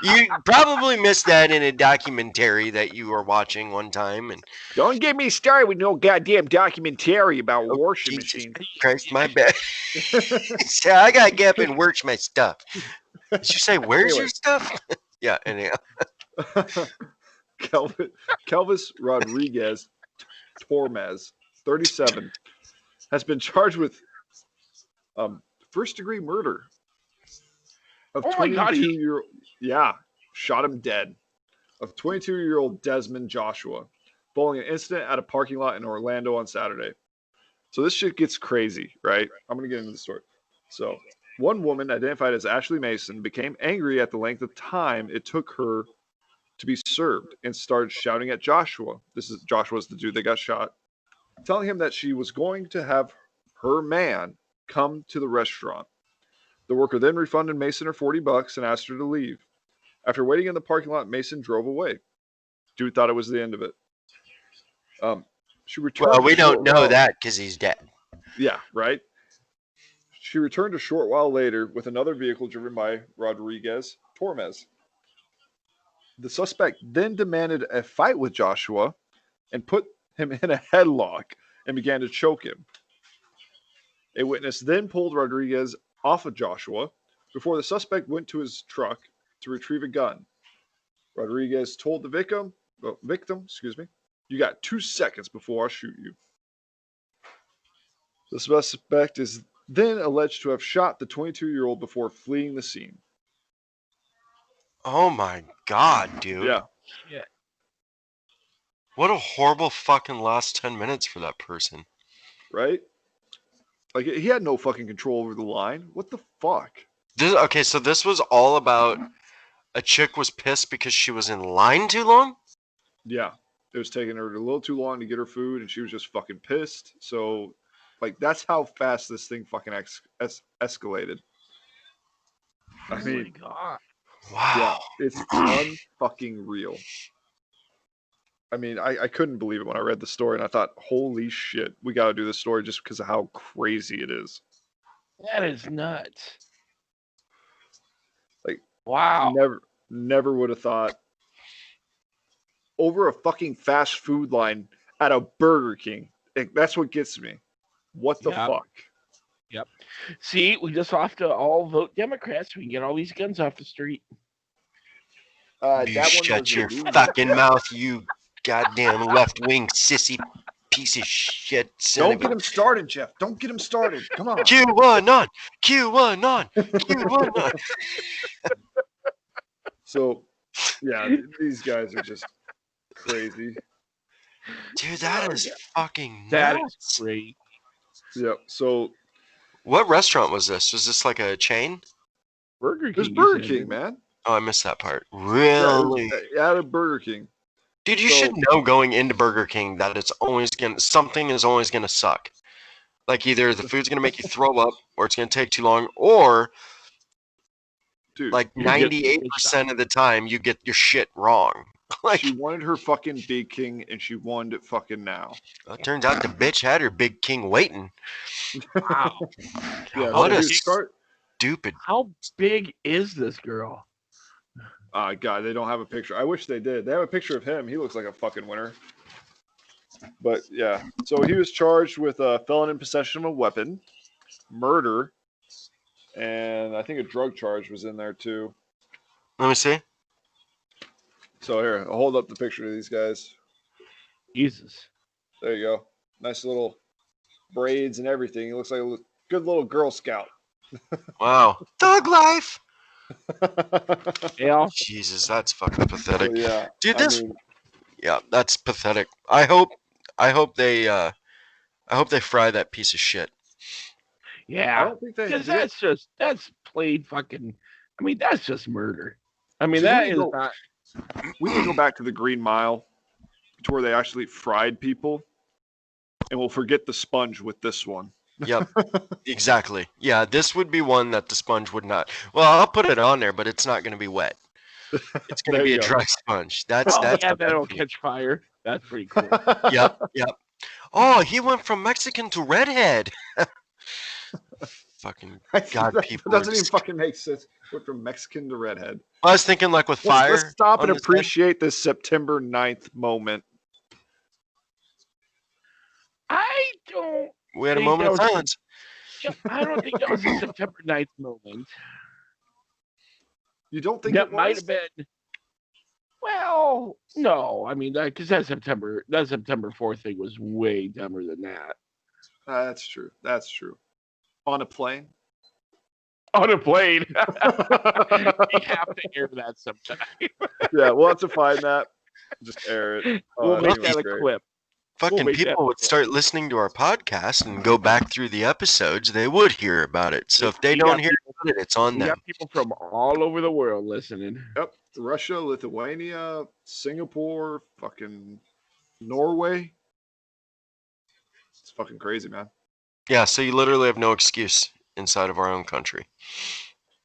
You probably missed that in a documentary that you were watching one time. And Don't get me started with no goddamn documentary about washing Jesus machines. Christ, my bad. So I gotta get up and work my stuff. Did you say where's your stuff? Yeah, anyhow. Kelvis Rodriguez Tormes, 37, has been charged with first-degree murder. of Oh my God, 22-year-old. Yeah, shot him dead. Of 22-year-old Desmond Joshua, following an incident at a parking lot in Orlando on Saturday. So this shit gets crazy, right? I'm gonna get into the story. So one woman identified as Ashley Mason became angry at the length of time it took her to be served and started shouting at Joshua. Joshua's the dude that got shot, telling him that she was going to have her man come to the restaurant. The worker then refunded Mason her $40 and asked her to leave. After waiting in the parking lot, Mason drove away. Dude thought it was the end of it. She returned. Well, we don't know that because he's dead. Yeah, right. She returned a short while later with another vehicle driven by Rodriguez Tormes. The suspect then demanded a fight with Joshua and put him in a headlock and began to choke him. A witness then pulled Rodriguez off of Joshua before the suspect went to his truck to retrieve a gun. Rodriguez told the victim, you got 2 seconds before I shoot you. The suspect is then alleged to have shot the 22-year-old before fleeing the scene. Oh my God, dude. Yeah. Yeah. What a horrible fucking last 10 minutes for that person. Right? Like, he had no fucking control over the line. What the fuck? Okay, so this was all about a chick was pissed because she was in line too long? Yeah. It was taking her a little too long to get her food, and she was just fucking pissed. So, like, that's how fast this thing fucking escalated. I Oh mean, my God. Wow. yeah, it's unfucking real. I mean, I couldn't believe it when I read the story, and I thought, holy shit, we got to do this story just because of how crazy it is. That is nuts. Like, wow. Never would have thought. Over a fucking fast food line at a Burger King. That's what gets me. What the fuck? Yep. See, we just have to all vote Democrats. We can get all these guns off the street. You shut your fucking mouth, you goddamn left-wing sissy piece of shit. Don't get him started, Jeff. Don't get him started. Come on. Q1 on. Q1 on. Q1 on. So, yeah, these guys are just crazy. Dude, that is fucking nuts. That is great. Yep. So, what restaurant was this? Was this like a chain? Burger King. It was Burger King, man. Oh, I missed that part. Really? Yeah, at a Burger King. Dude, you should know going into Burger King that it's always something is always gonna suck. Like either the food's gonna make you throw up, or it's gonna take too long, or dude, like 98% of the time you get your shit wrong. Like, she wanted her fucking Big King, and she wanted it fucking now. Well, it turns out the bitch had her Big King waiting. Wow. Yeah, what a stupid. How big is this girl? God, they don't have a picture. I wish they did. They have a picture of him. He looks like a fucking winner. But yeah, so he was charged with felon in possession of a weapon, murder, and I think a drug charge was in there too. Let me see. So here, I'll hold up the picture of these guys. Jesus. There you go. Nice little braids and everything. He looks like a good little Girl Scout. Wow. Thug life. Yeah. Jesus, that's fucking pathetic. So, yeah, dude, yeah, that's pathetic. I hope they fry that piece of shit. Yeah. I don't think they. Because that's plain fucking. I mean, that's just murder. I mean, that is not. We need to go back to the Green Mile, to where they actually fried people, and we'll forget the sponge with this one. Yep, exactly. Yeah, this would be one that the sponge would not. Well, I'll put it on there, but it's not going to be wet. It's going to be a dry sponge. That's that'll catch fire. That's pretty cool. Yep. Oh, he went from Mexican to redhead. Fucking God, people. That doesn't even fucking make sense. Went from Mexican to redhead. I was thinking like with fire. Let's stop and appreciate this September 9th moment. I don't. We had a moment of silence. I don't think that was a September 9th moment. You don't think that might have been? Well, no. I mean, because that September 4th thing was way dumber than that. That's true. On a plane? on a plane. We have to air that sometime. Yeah, we'll have to find that. Just air it. Oh, We'll that's make gonna that be a great. clip. Fucking make that people would a clip. start listening to our podcast and go back through the episodes. They would hear about it. So if they We don't got hear people- about it, it's on We them. got people from all over the world listening. Yep. Russia, Lithuania, Singapore, fucking Norway. It's fucking crazy, man. Yeah, so you literally have no excuse inside of our own country.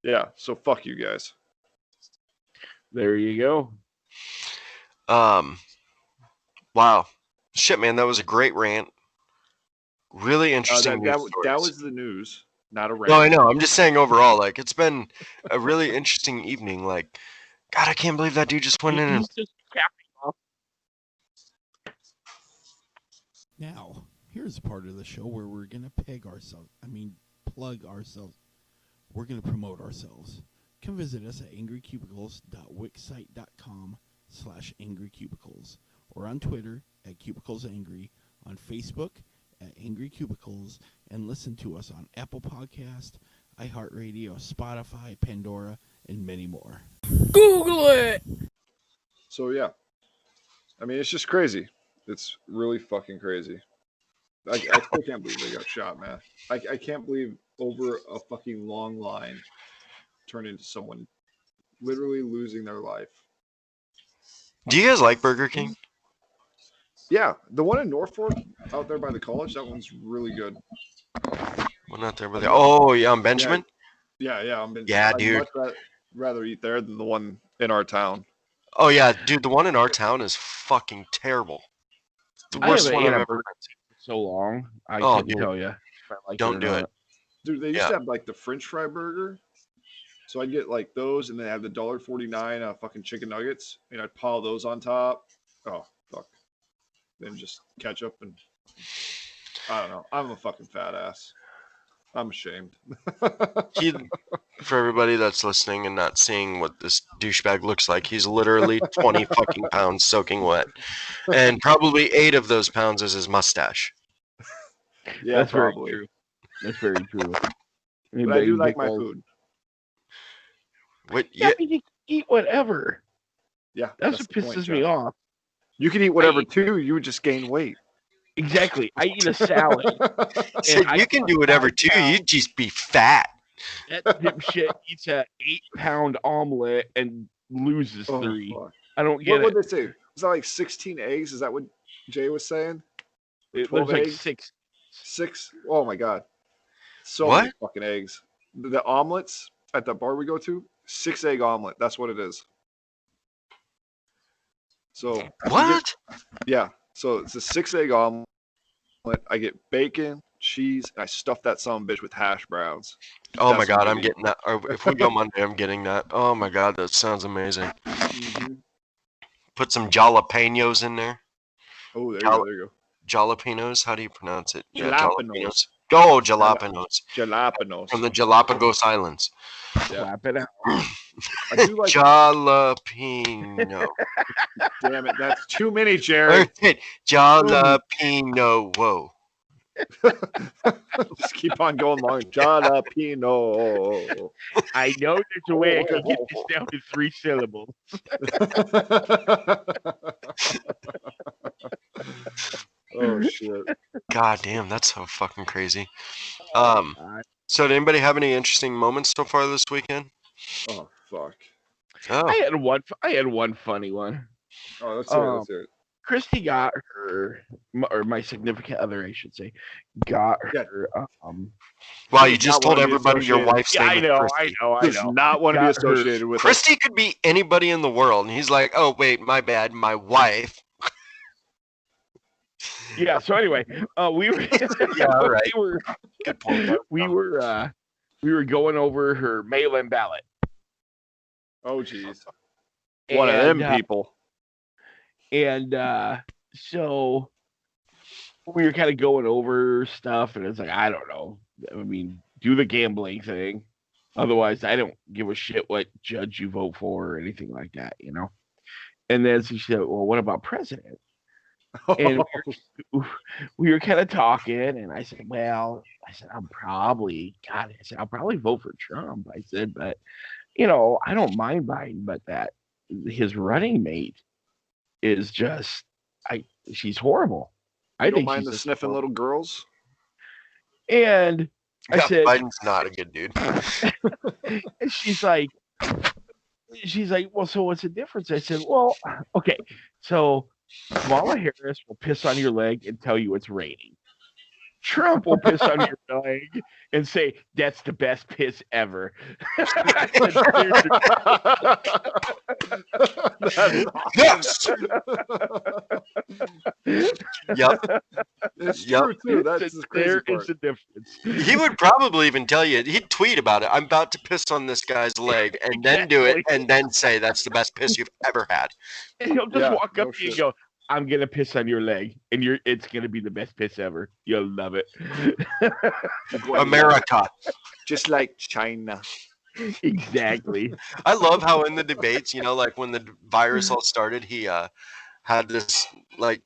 Yeah, so fuck you guys. There you go. Wow. Shit, man, that was a great rant. Really interesting news That stories. was the news, not a rant. No, I know. I'm just saying overall, like, it's been a really interesting evening. Like, God, I can't believe that dude just went in and... He's just capping off. Now, here's a part of the show where we're going to plug ourselves. We're going to promote ourselves. Come visit us at angrycubicles.wixsite.com/angrycubicles or on Twitter at cubiclesangry, on Facebook at Angry Cubicles, and listen to us on Apple Podcast, iHeartRadio, Spotify, Pandora, and many more. Google it. So yeah, I mean, it's just crazy. It's really fucking crazy. I still can't believe they got shot, man. I can't believe over a fucking long line turned into someone literally losing their life. Do you guys like Burger King? Yeah, the one in Norfolk out there by the college, that one's really good. Well, not there, but there. Oh, yeah, on Benjamin? Yeah. Yeah, dude. I'd much rather eat there than the one in our town. Oh, yeah, dude, the one in our town is fucking terrible. The worst one I've ever for so long. I Oh, couldn't dude. tell you. If I like Don't or do not. it. Dude, they used Yeah. to have like the French fry burger. So I'd get like those, and they have the $1.49 fucking chicken nuggets, and I'd pile those on top. Oh fuck! Then just ketchup and I don't know. I'm a fucking fat ass. I'm ashamed. For everybody that's listening and not seeing what this douchebag looks like, he's literally 20 fucking pounds soaking wet. And probably 8 of those pounds is his mustache. Yeah, That's probably. very true. That's very true. But I do like my food. What? Yeah, Yeah, but you can eat whatever. Yeah, That's what the pisses point, me John. off. You can eat whatever too. You would just gain weight. Exactly. I eat a salad. said I you can do whatever too. You'd just be fat. That dipshit eats a 8-pound omelet and loses 3. Fuck. I don't get What it. would they say? Was that like 16 eggs? Is that what Jay was saying? It 12 looks like eggs? 6. 6? Oh my god. So What? many fucking eggs. The omelets at the bar we go to, 6-egg omelet. That's what it is. So What? yeah. So it's a 6-egg omelet. I get bacon, cheese, and I stuff that son of a bitch with hash browns. Oh my That's god, what I'm I getting that. Or if we go Monday, I'm getting that. Oh my god, that sounds amazing. Mm-hmm. Put some jalapenos in there. Oh, there you go. There you Jalapenos? How do you pronounce it? Yeah, Jalapenos. Go, jalapenos. go. Jalapenos. From the Galapagos Islands. Slap it out. I do like. Jalapeno. Damn it! That's too many, Jared. Jalapeno. Whoa. Just keep on going long. Jalapeno. I know there's a way I can get this down to 3 syllables. Oh shit! God damn, that's so fucking crazy. So did anybody have any interesting moments so far this weekend? Oh fuck! Oh, I had one funny one. Oh, let's hear it. Let's hear it. Christy got her, or my significant other, I should say, got her. wow! You Not just told wanna be everybody your associated. wife's Yeah, name. I know, is Christy. I Does know. not want to be Got her- associated with us. Christy could be anybody in the world, and he's like, "Oh wait, my bad, my wife." Yeah. So anyway, we were. Yeah, all right. Good point. We were going over her mail-in ballot. Oh jeez. One of them people. And so we were kind of going over stuff, and it's like, I don't know. I mean, do the gambling thing. Otherwise, I don't give a shit what judge you vote for or anything like that, you know? And then she said, well, what about president? And we were kind of talking, and I said, "Well, I said I'll probably vote for Trump." I said, "But I don't mind Biden, but that his running mate is just, I she's horrible. You I don't think mind she's the just sniffing horrible." little girls? And I Yeah, said, Biden's not a good dude. and she's like, "Well, so what's the difference?" I said, "Well, okay, so Kamala Harris will piss on your leg and tell you it's raining. Trump will piss on your leg and say that's the best piss ever." I said, "Dude." That's Yes. Yep. It's Yep. true too. That's the crazy There part. is a difference. He would probably even tell you. He'd tweet about it. I'm about to piss on this guy's leg, and then do it, Exactly. and then say that's the best piss you've ever had. And he'll just Yeah, walk no up to you and shit. go, "I'm gonna piss on your leg, and it's gonna be the best piss ever. You'll love it." America. Just like China. Exactly. I love how in the debates, like when the virus all started, he had this like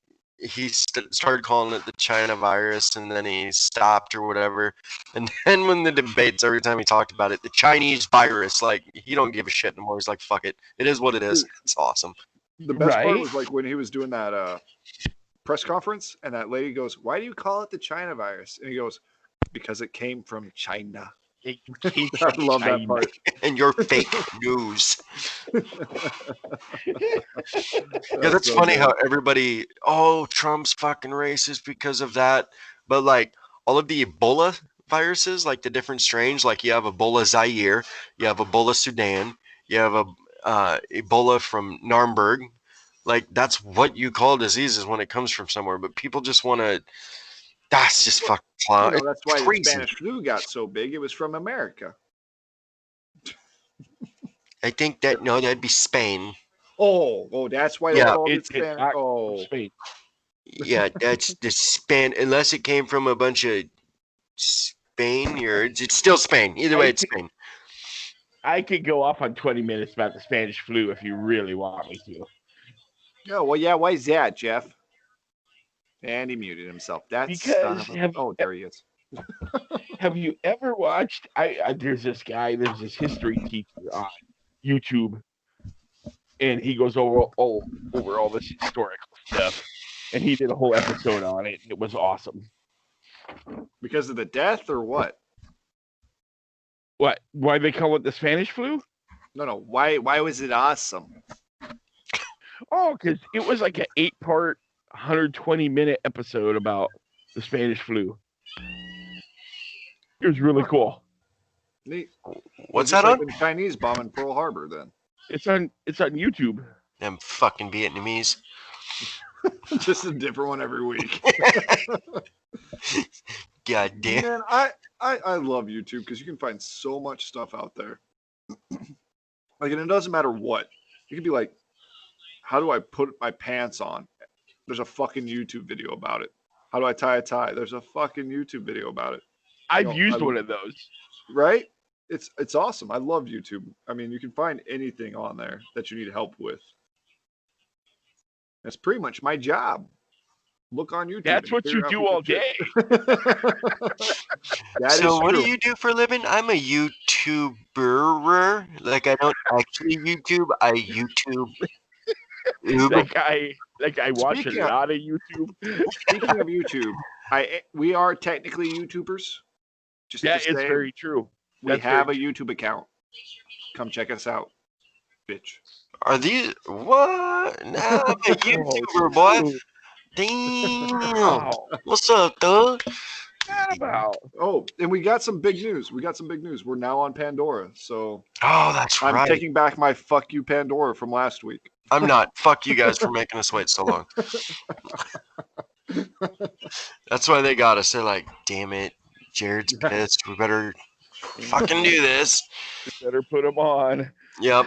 started calling it the China virus, and then he stopped or whatever. And then when the debates, every time he talked about it, the Chinese virus, like he don't give a shit anymore. He's like, fuck it, it is what it is. It's awesome. The best part Right? was like when he was doing that press conference, and that lady goes, "Why do you call it the China virus?" And he goes, "Because it came from China." It came I from love that China. part. And your fake news. Yeah, that's so funny good. how everybody, oh, Trump's fucking racist because of that. But like all of the Ebola viruses, like the different strains, like you have Ebola Zaire, you have Ebola Sudan, you have a Ebola from Narmberg. Like that's what you call diseases when it comes from somewhere. But people just want to. That's just fucking clown. That's It's why the crazy. Spanish flu got so big. It was from America. I think that no, that'd be Spain. Oh, that's why they Yeah, called it It's Spanish. not from Oh, Spain. yeah, that's the Spain. Unless it came from a bunch of Spain, or it's still Spain. Either way, it's Spain. I could go off on 20 minutes about the Spanish flu if you really want me to. yeah. Well, yeah. Why is that, Jeff? And he muted himself. That's son Because of a. Oh, there he is. have you ever watched? There's this guy. There's this history teacher on YouTube, and he goes over all this historical stuff, and he did a whole episode on it, and it was awesome. Because of the death or what? What? Why they call it the Spanish flu? No. Why was it awesome? Oh, because it was like an 8-part, 120-minute episode about the Spanish flu. It was really cool. Neat. What's Just that like on? the Chinese bombing Pearl Harbor then. It's on YouTube. Them fucking Vietnamese. Just a different one every week. God damn. Man, I love YouTube because you can find so much stuff out there. Like, and it doesn't matter what. You can be like, how do I put my pants on? There's a fucking YouTube video about it. How do I tie a tie? There's a fucking YouTube video about it. I've used one of those. Right? It's awesome. I love YouTube. I mean, you can find anything on there that you need help with. That's pretty much my job. Look on YouTube. That's what you do all day. So what do you do for a living? I'm a YouTuber. Like I don't actually YouTube. I YouTube. That guy watches a lot of YouTube. Speaking of YouTube, we are technically YouTubers. Just that to is say, very true. We have a YouTube account. Come check us out, bitch. Are these what? Nah, I'm a YouTuber, boy. Damn. What's up, Doug? Oh, and we got some big news. We're now on Pandora. So that's right. I'm taking back my fuck you Pandora from last week. I'm not. Fuck you guys for making us wait so long. That's why they got us. They're like, damn it, Jared's pissed. We better fucking do this. We better put him on. Yep.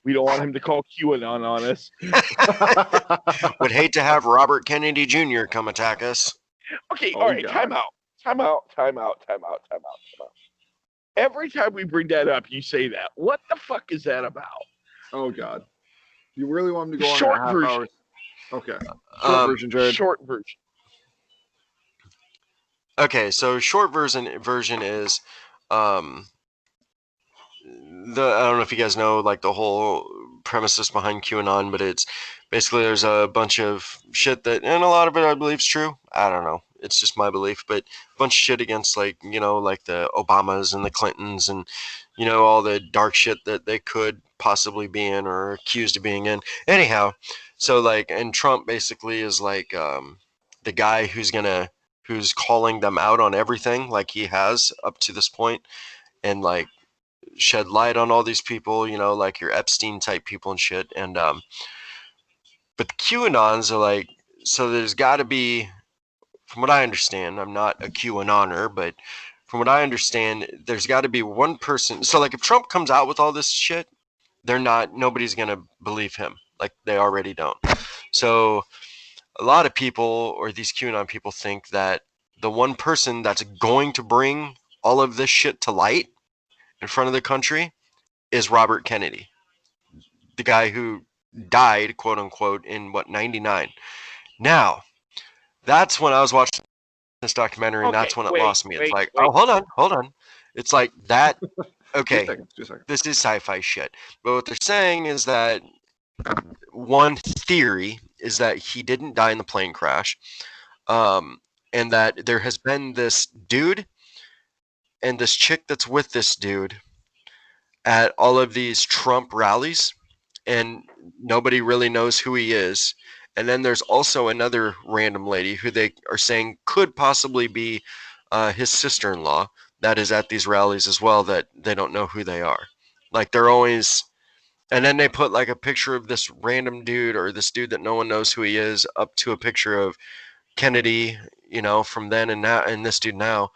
We don't want him to call QAnon on us. Would hate to have Robert Kennedy Jr. come attack us. Okay, all right, time out. Every time we bring that up, you say that. What the fuck is that about? Oh God. You really want him to go on Short a half version. hour? Okay. Short version, Jared. Short version. Okay, so short version is um I don't know if you guys know like the whole premises behind QAnon, but it's basically there's a bunch of shit that, and a lot of it I believe is true. I don't know. It's just my belief, but a bunch of shit against like, like the Obamas and the Clintons and, all the dark shit that they could possibly be in or accused of being in. Anyhow, so like, and Trump basically is like the guy who's calling them out on everything like he has up to this point, and like shed light on all these people, like your Epstein type people and shit. And but the QAnons are like, so there's got to be, from what I understand, I'm not a QAnoner, but from what I understand, there's got to be one person. So like if Trump comes out with all this shit, nobody's gonna believe him. Like they already don't. So a lot of people, or these QAnon people, think that the one person that's going to bring all of this shit to light in front of the country is Robert Kennedy, the guy who died, quote unquote, in 99. Now, that's when I was watching this documentary, and Okay, that's when it wait, lost me. It's wait, like, wait. oh, hold on. It's like that. Okay, 2 seconds. this is sci-fi shit. But what they're saying is that one theory is that he didn't die in the plane crash, and that there has been this dude and this chick that's with this dude at all of these Trump rallies, and nobody really knows who he is. And then there's also another random lady who they are saying could possibly be his sister-in-law that is at these rallies as well, that they don't know who they are. Like they're always, and then they put like a picture of this random dude or this dude that no one knows who he is up to a picture of Kennedy, from then and now, and this dude now.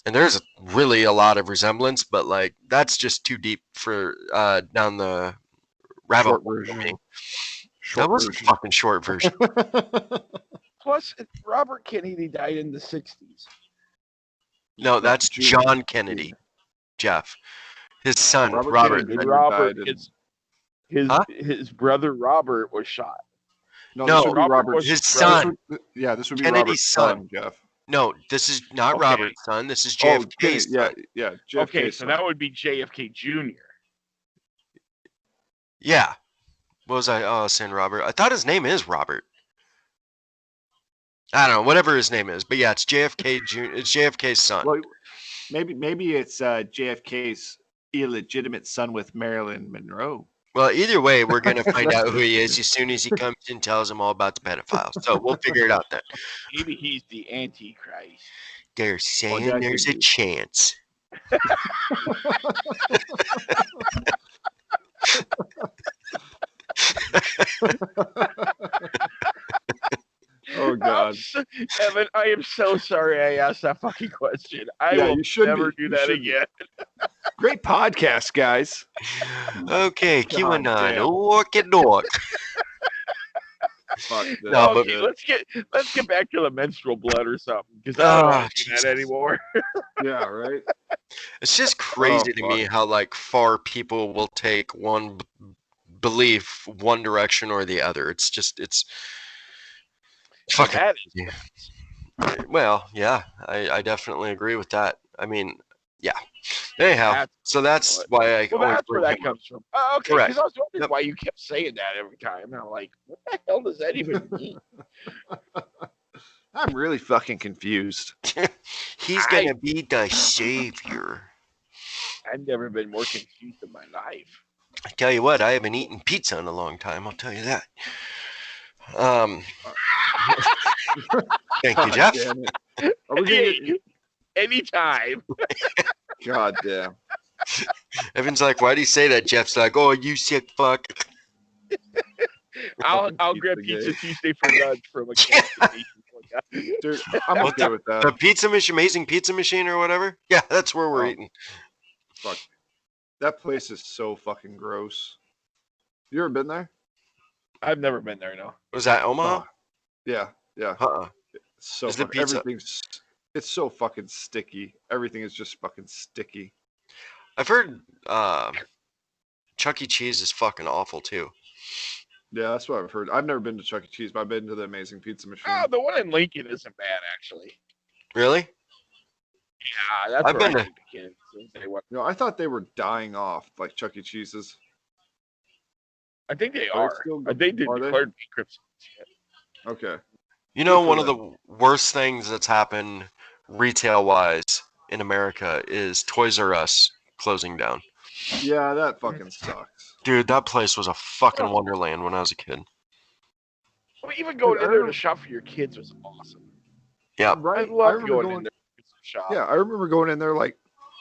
And there's really a lot of resemblance, but like that's just too deep for down the rabbit Short hole for me. version. That was a fucking short version. Plus, Robert Kennedy died in the 60s. No, that's Junior. John Kennedy, Jeff. His son, Robert Robert. Kennedy Robert, died in- his brother Robert was shot. No, No, this would be Robert Robert's was his brother. son. This would be Kennedy's Robert's son. son, Jeff. No, this is not Okay. Robert's son. This is Oh, JFK's son. yeah, JFK's Okay, so son. that would be JFK Jr. Yeah. What was I? Oh, I was saying Robert. I thought his name is Robert. I don't know, whatever his name is, but yeah, it's JFK Jr. It's JFK's son. Well, maybe it's JFK's illegitimate son with Marilyn Monroe. Well, either way, we're gonna find out who he is as soon as he comes and tells them all about the pedophiles. So we'll figure it out then. Maybe he's the Antichrist. They're saying that there's could a be. chance. Oh God, Evan, I am so sorry I asked that fucking question. I Yeah, will you should never be. do You that should be. again. great podcast, guys. Okay, God QAnon, damn. walk it dog. Fuck this. No, but- Okay, let's get back to the menstrual blood or something, because I Oh, don't want to do Jesus. that anymore. Yeah, right. It's just crazy to me fuck. how like far people will take one belief one direction or the other. It's fucking. That is Yeah. Well, yeah, I definitely agree with that. I mean, yeah. Anyhow, so that's why I well, always that's where bring that him up. comes from. Okay, Correct. because I was wondering Yep. why you kept saying that every time. And I'm like, what the hell does that even mean? I'm really fucking confused. He's gonna be the savior. I've never been more confused in my life. I tell you what, I haven't eaten pizza in a long time. I'll tell you that. Thank you, God Jeff. damn it. Are we gonna Hey, anytime. God damn. Evan's like, why do you say that? Jeff's like, oh, you sick fuck. I'll Fucking grab pizza Pizza Tuesday for lunch from a gas station. Dude, I'm What okay with that. The pizza machine, amazing pizza machine or whatever? Yeah, that's where we're Oh. eating. Fuck. That place is so fucking gross. You ever been there? I've never been there, no. Was that Omaha? Oh, yeah. Uh-uh. So Is the pizza- everything's it's so fucking sticky. Everything is just fucking sticky. I've heard Chuck E. Cheese is fucking awful too. Yeah, that's what I've heard. I've never been to Chuck E. Cheese, but I've been to the Amazing Pizza Machine. Oh, the one in Lincoln isn't bad, actually. Really? Yeah, that's I've where been I to- take the kids. They went. I thought they were dying off, like Chuck E. Cheese's. I think they Are are. they still- I think they are they? declared bankruptcy. Okay. You know, Good for one of them. the worst things that's happened retail-wise in America is Toys R Us closing down. Yeah, that fucking sucks. Dude, that place was a fucking wonderland when I was a kid. Well, even going Dude, in I there to remember- shop for your kids was awesome. Yeah. Right. I love remember going in there to shop. Yeah, I remember going in there like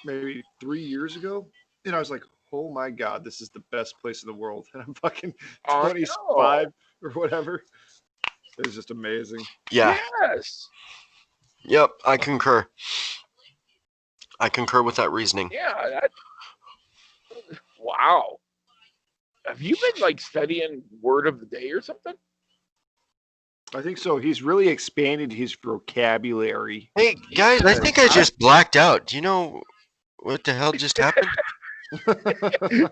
maybe 3 years ago, and I was like, "Oh my god, this is the best place in the world." And I'm fucking Oh, 25 or whatever. It was just amazing. Yeah. Yes. Yep. I concur. I concur with that reasoning. Yeah. Wow. Have you been like studying word of the day or something? I think so. He's really expanded his vocabulary. Hey, guys, I think I just blacked out. Do you know what the hell just happened?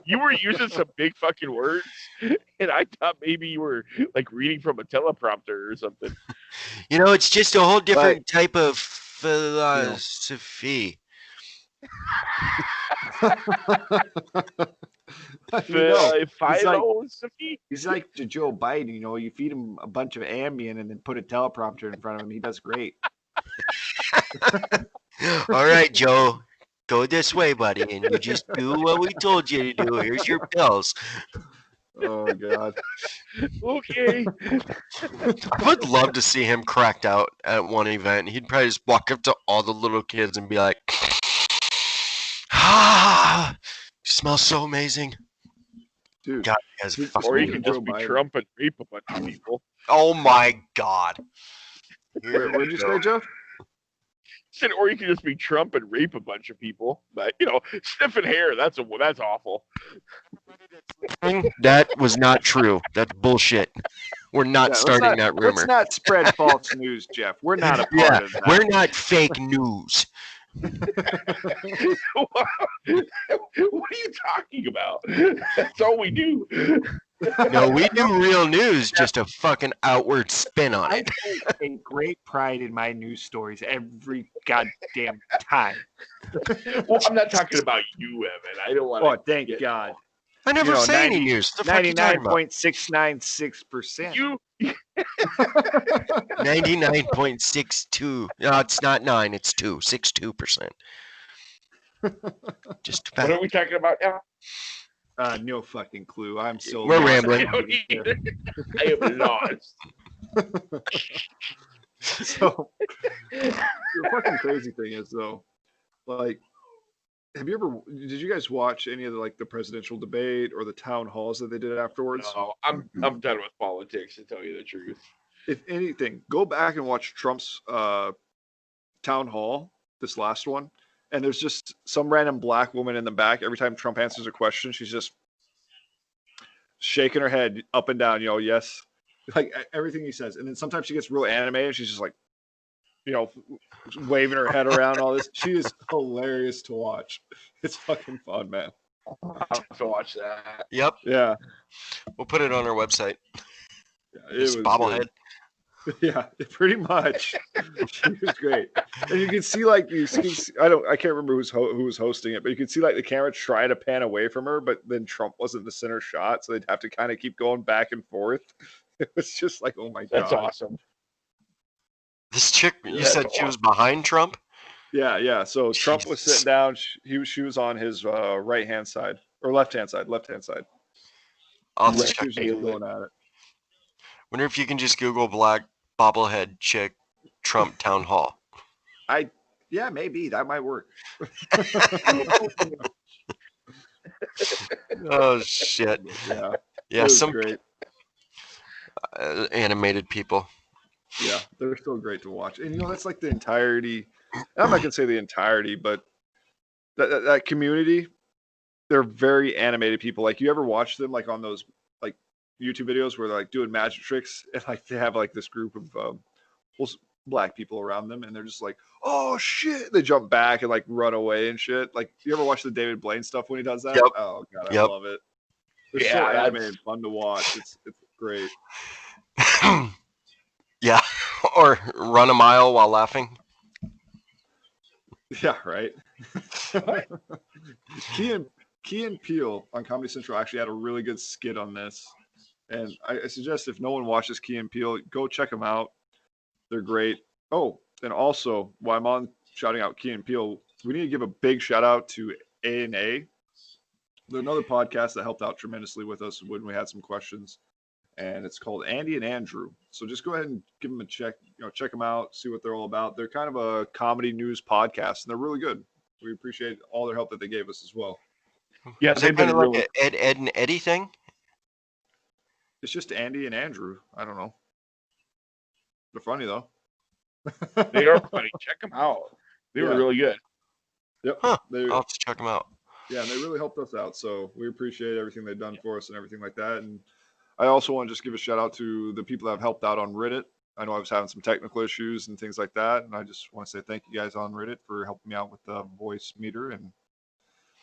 You were using some big fucking words, and I thought maybe you were like reading from a teleprompter or something. You know, it's just a whole different type of philosophy. Philosophy. He's like to Joe Biden. You feed him a bunch of Ambien and then put a teleprompter in front of him. He does great. All right, Joe. Go this way, buddy, and you just do what we told you to do. Here's your pills. Oh god. Okay. I would love to see him cracked out at one event. He'd probably just walk up to all the little kids and be like, "Ah, you smell so amazing." Dude. God, you guys are Or fucking you can just be Biden. Trump and rape a bunch of people. Oh my God. What did you say, Jeff? Said, or you can just be Trump and rape a bunch of people. But sniffing hair, that's awful. That was not true. That's bullshit. We're not starting that rumor. Let's not spread false news, Jeff. We're not a part Yeah, of that. we're not fake news. What are you talking about? That's all we do. No, we do real news, just a fucking outward spin on I it. take great pride in my news stories every goddamn time. Well, I'm not talking about you, Evan. I don't want Oh, to. thank God. I never say any news. The fuck you talking about? 99.696%. You 99.62. No, it's not 9, it's 2. 62%. Just What about. are we talking about now? No fucking clue. I'm so We're lost. rambling. I don't either. I am lost. So the fucking crazy thing is though, like, did you guys watch any of the presidential debate or the town halls that they did afterwards? No, I'm done with politics, to tell you the truth. If anything, go back and watch Trump's town hall, this last one, and there's just some random black woman in the back. Every time Trump answers a question, she's just shaking her head up and down, yes, like everything he says. And then sometimes she gets real animated. She's just like, waving her head around, all this. She is hilarious to watch. It's fucking fun, man. I'll have to watch that. Yep, Yeah. we'll put it on our website. It This was bobblehead. good. Yeah, pretty much. She was great, and you can see I can't remember who was hosting it, but you can see the camera try to pan away from her, but then Trump wasn't the center shot, so they'd have to kind of keep going back and forth. It was just like, oh my god, That's awesome. This chick, you That's said she was behind Trump? Yeah. So Trump was Jesus. sitting down. She was on his right hand side or left hand side. I'll have to She check. was just going at it. Wonder if you can just Google black bobblehead chick Trump town hall. Yeah, maybe that might work. Oh shit! Yeah, Yeah, it was some great. animated people. Yeah, they're still great to watch, and that's like the entirety. I'm not gonna say the entirety, but that community, they're very animated people. Like, you ever watch them on those YouTube videos where they're doing magic tricks, and they have this group of black people around them, and they're just like, oh shit, they jump back and run away and shit. You ever watch the David Blaine stuff when he does that? Yep. Oh god, I Yep. love it. It's Yeah, so that's- animated, fun to watch. great. Yeah, or run a mile while laughing. Yeah, right. Key and Peele on Comedy Central actually had a really good skit on this, and I suggest if no one watches Key and Peele, go check them out. They're great. Oh, and also while I'm on shouting out Key and Peele, we need to give a big shout out to A&A. They're another podcast that helped out tremendously with us when we had some questions, and it's called Andy and Andrew. So just go ahead and give them a check. Check them out, see what they're all about. They're kind of a comedy news podcast, and they're really good. We appreciate all their help that they gave us as well. Yeah, Is they've it kind been of really. like an Ed and Eddie thing? It's just Andy and Andrew. I don't know. They're funny though. They are funny. Check them out. They were Yeah. really good. Yep. Huh. They, I'll have to check them out. yeah, and they really helped us out. So we appreciate everything they've done for us and everything like that. And I also want to just give a shout out to the people that have helped out on Reddit. I know I was having some technical issues and things like that, and I just want to say thank you guys on Reddit for helping me out with the voice meter and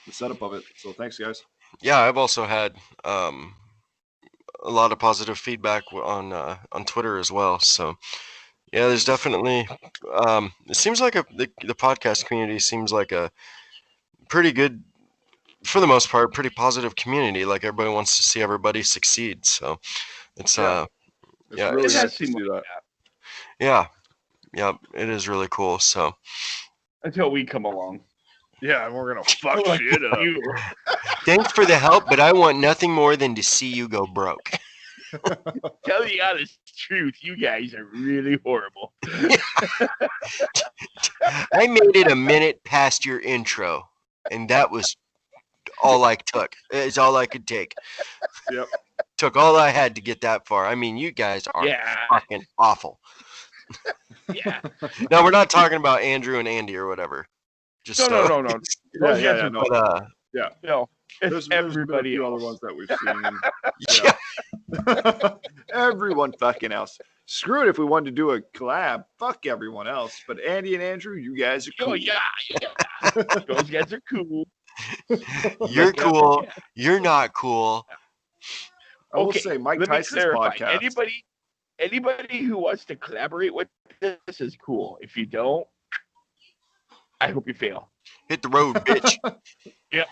the setup of it. So thanks, guys. Yeah, I've also had a lot of positive feedback on Twitter as well. So yeah, there's definitely it seems like the podcast community seems like a pretty good, for the most part, pretty positive community. Like everybody wants to see everybody succeed. So it's Yeah. It's yeah, really It nice has to seemed see like that. yeah, yeah, it is really cool. So until we come along. Yeah, and we're gonna fuck Like, shit up. you. thanks for the help, but I want nothing more than to see you go broke. Tell the honest truth, you guys are really horrible. I made it a minute past your intro, and that was all I took. It's all I could take. Yep. Took all I had to get that far. I mean, you guys are Yeah, fucking awful. yeah. No, we're not talking about Andrew and Andy or whatever. Just No. Yeah, Those yeah, guys yeah. are No, But no. It's there's been a everybody few else. other ones that we've seen. And, yeah. everyone fucking else. Screw it if we wanted to do a collab. Fuck everyone else. But Andy and Andrew, you guys are cool. Oh yeah. Those guys are cool. You're Yeah, cool. yeah. You're not cool. I will Okay, say Mike let me Tyson's clarify. podcast. Anybody who wants to collaborate with this is cool. If you don't, I hope you fail. Hit the road, bitch. Yep.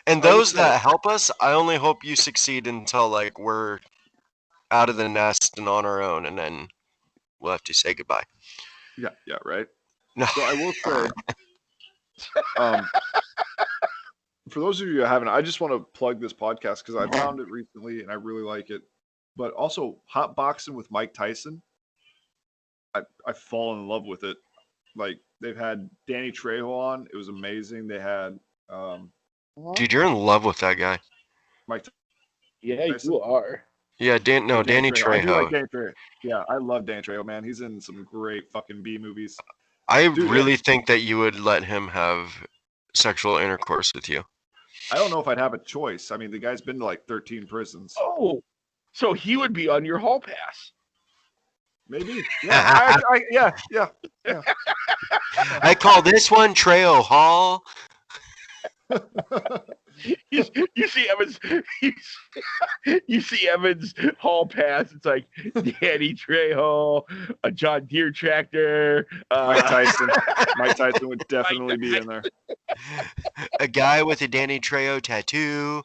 And I will those say- that help us, I only hope you succeed until like we're out of the nest and on our own, and then we'll have to say goodbye. Yeah, right. No. So I will say, for those of you who haven't, I just want to plug this podcast because I found it recently and I really like it. But also, Hot Boxing with Mike Tyson, I've fallen in love with it. Like they've had Danny Trejo on, it was amazing. They had Dude, you're in love with that guy. Mike Yeah, Tyson? you are. Yeah, Danny Trejo. I do like Trejo. Danny Trejo. Yeah, I love Danny Trejo, man. He's in some great fucking B movies. I Dude, really think that you would let him have sexual intercourse with you. I don't know if I'd have a choice. I mean, the guy's been to like 13 prisons. Oh, so he would be on your hall pass. Maybe. Yeah. Yeah. I call this one Trejo Hall. You see Evans. You see Evans hall pass. It's like Danny Trejo, a John Deere tractor. Mike Tyson. Mike Tyson would definitely be in there. A guy with a Danny Trejo tattoo.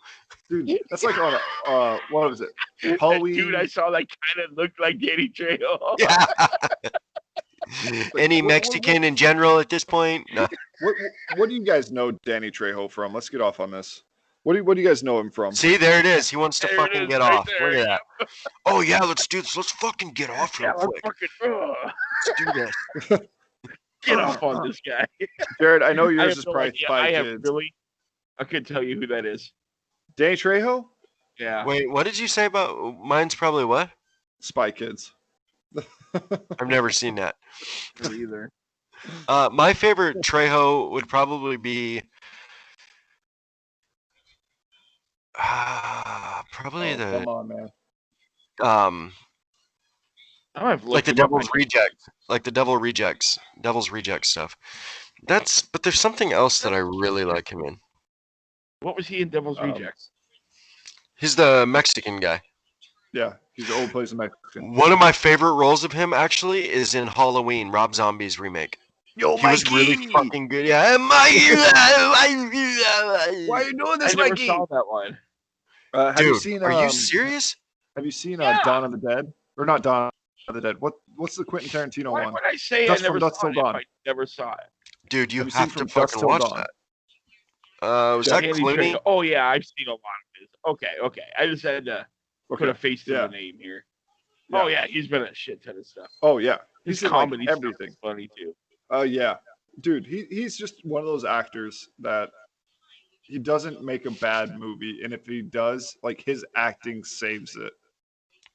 Dude, that's like on a, what was it? That Halloween. dude I saw that kind of looked like Danny Trejo. Yeah. Any What- Mexican in general at this point? No. What do you guys know Danny Trejo from? Let's get off on this. What do you guys know him from? See, there it is. He wants to There it fucking is, get right off. there. Look at that. Oh yeah, let's do this. Let's fucking get off real Yeah, let's quick. fucking Let's do this. get off on this guy. Jared, I know I yours have is no probably idea. Spy I have Kids. really. I couldn't tell you who that is. Danny Trejo? Yeah. Wait, what did you say about mine's probably what? Spy Kids. I've never seen that. Me either. My favorite Trejo would probably be probably Come on, man. I've like looked the him up. Devil's Rejects, like the Devil's Rejects stuff. But there's something else that I really like him in. What was he in Devil's Rejects? He's the Mexican guy. Yeah, he's always plays a Mexican. One of my favorite roles of him actually is in Halloween, Rob Zombie's remake. Yo, He was really fucking good. Yeah, Why are you doing this, I never Mikey? saw that one. Have you seen? Are you serious? Have you seen Yeah. Dawn of the Dead? Or not Dawn of the Dead? What's the Quentin Tarantino Why one? would I say Dust I never from Dusk saw Till it Dawn. if I never saw it? Dude, you Have you seen have to From Dusk fucking Till watch Dawn? that. Was that Andy Clooney? Trejo. Oh yeah, I've seen a lot of his. Okay. I just had to put a face to yeah. the name here. Yeah. Oh yeah, he's been in a shit ton of stuff. Oh yeah, His he's in like comedy stuff everything. is funny too. Yeah, dude, he's just one of those actors that he doesn't make a bad movie, and if he does, like his acting saves it.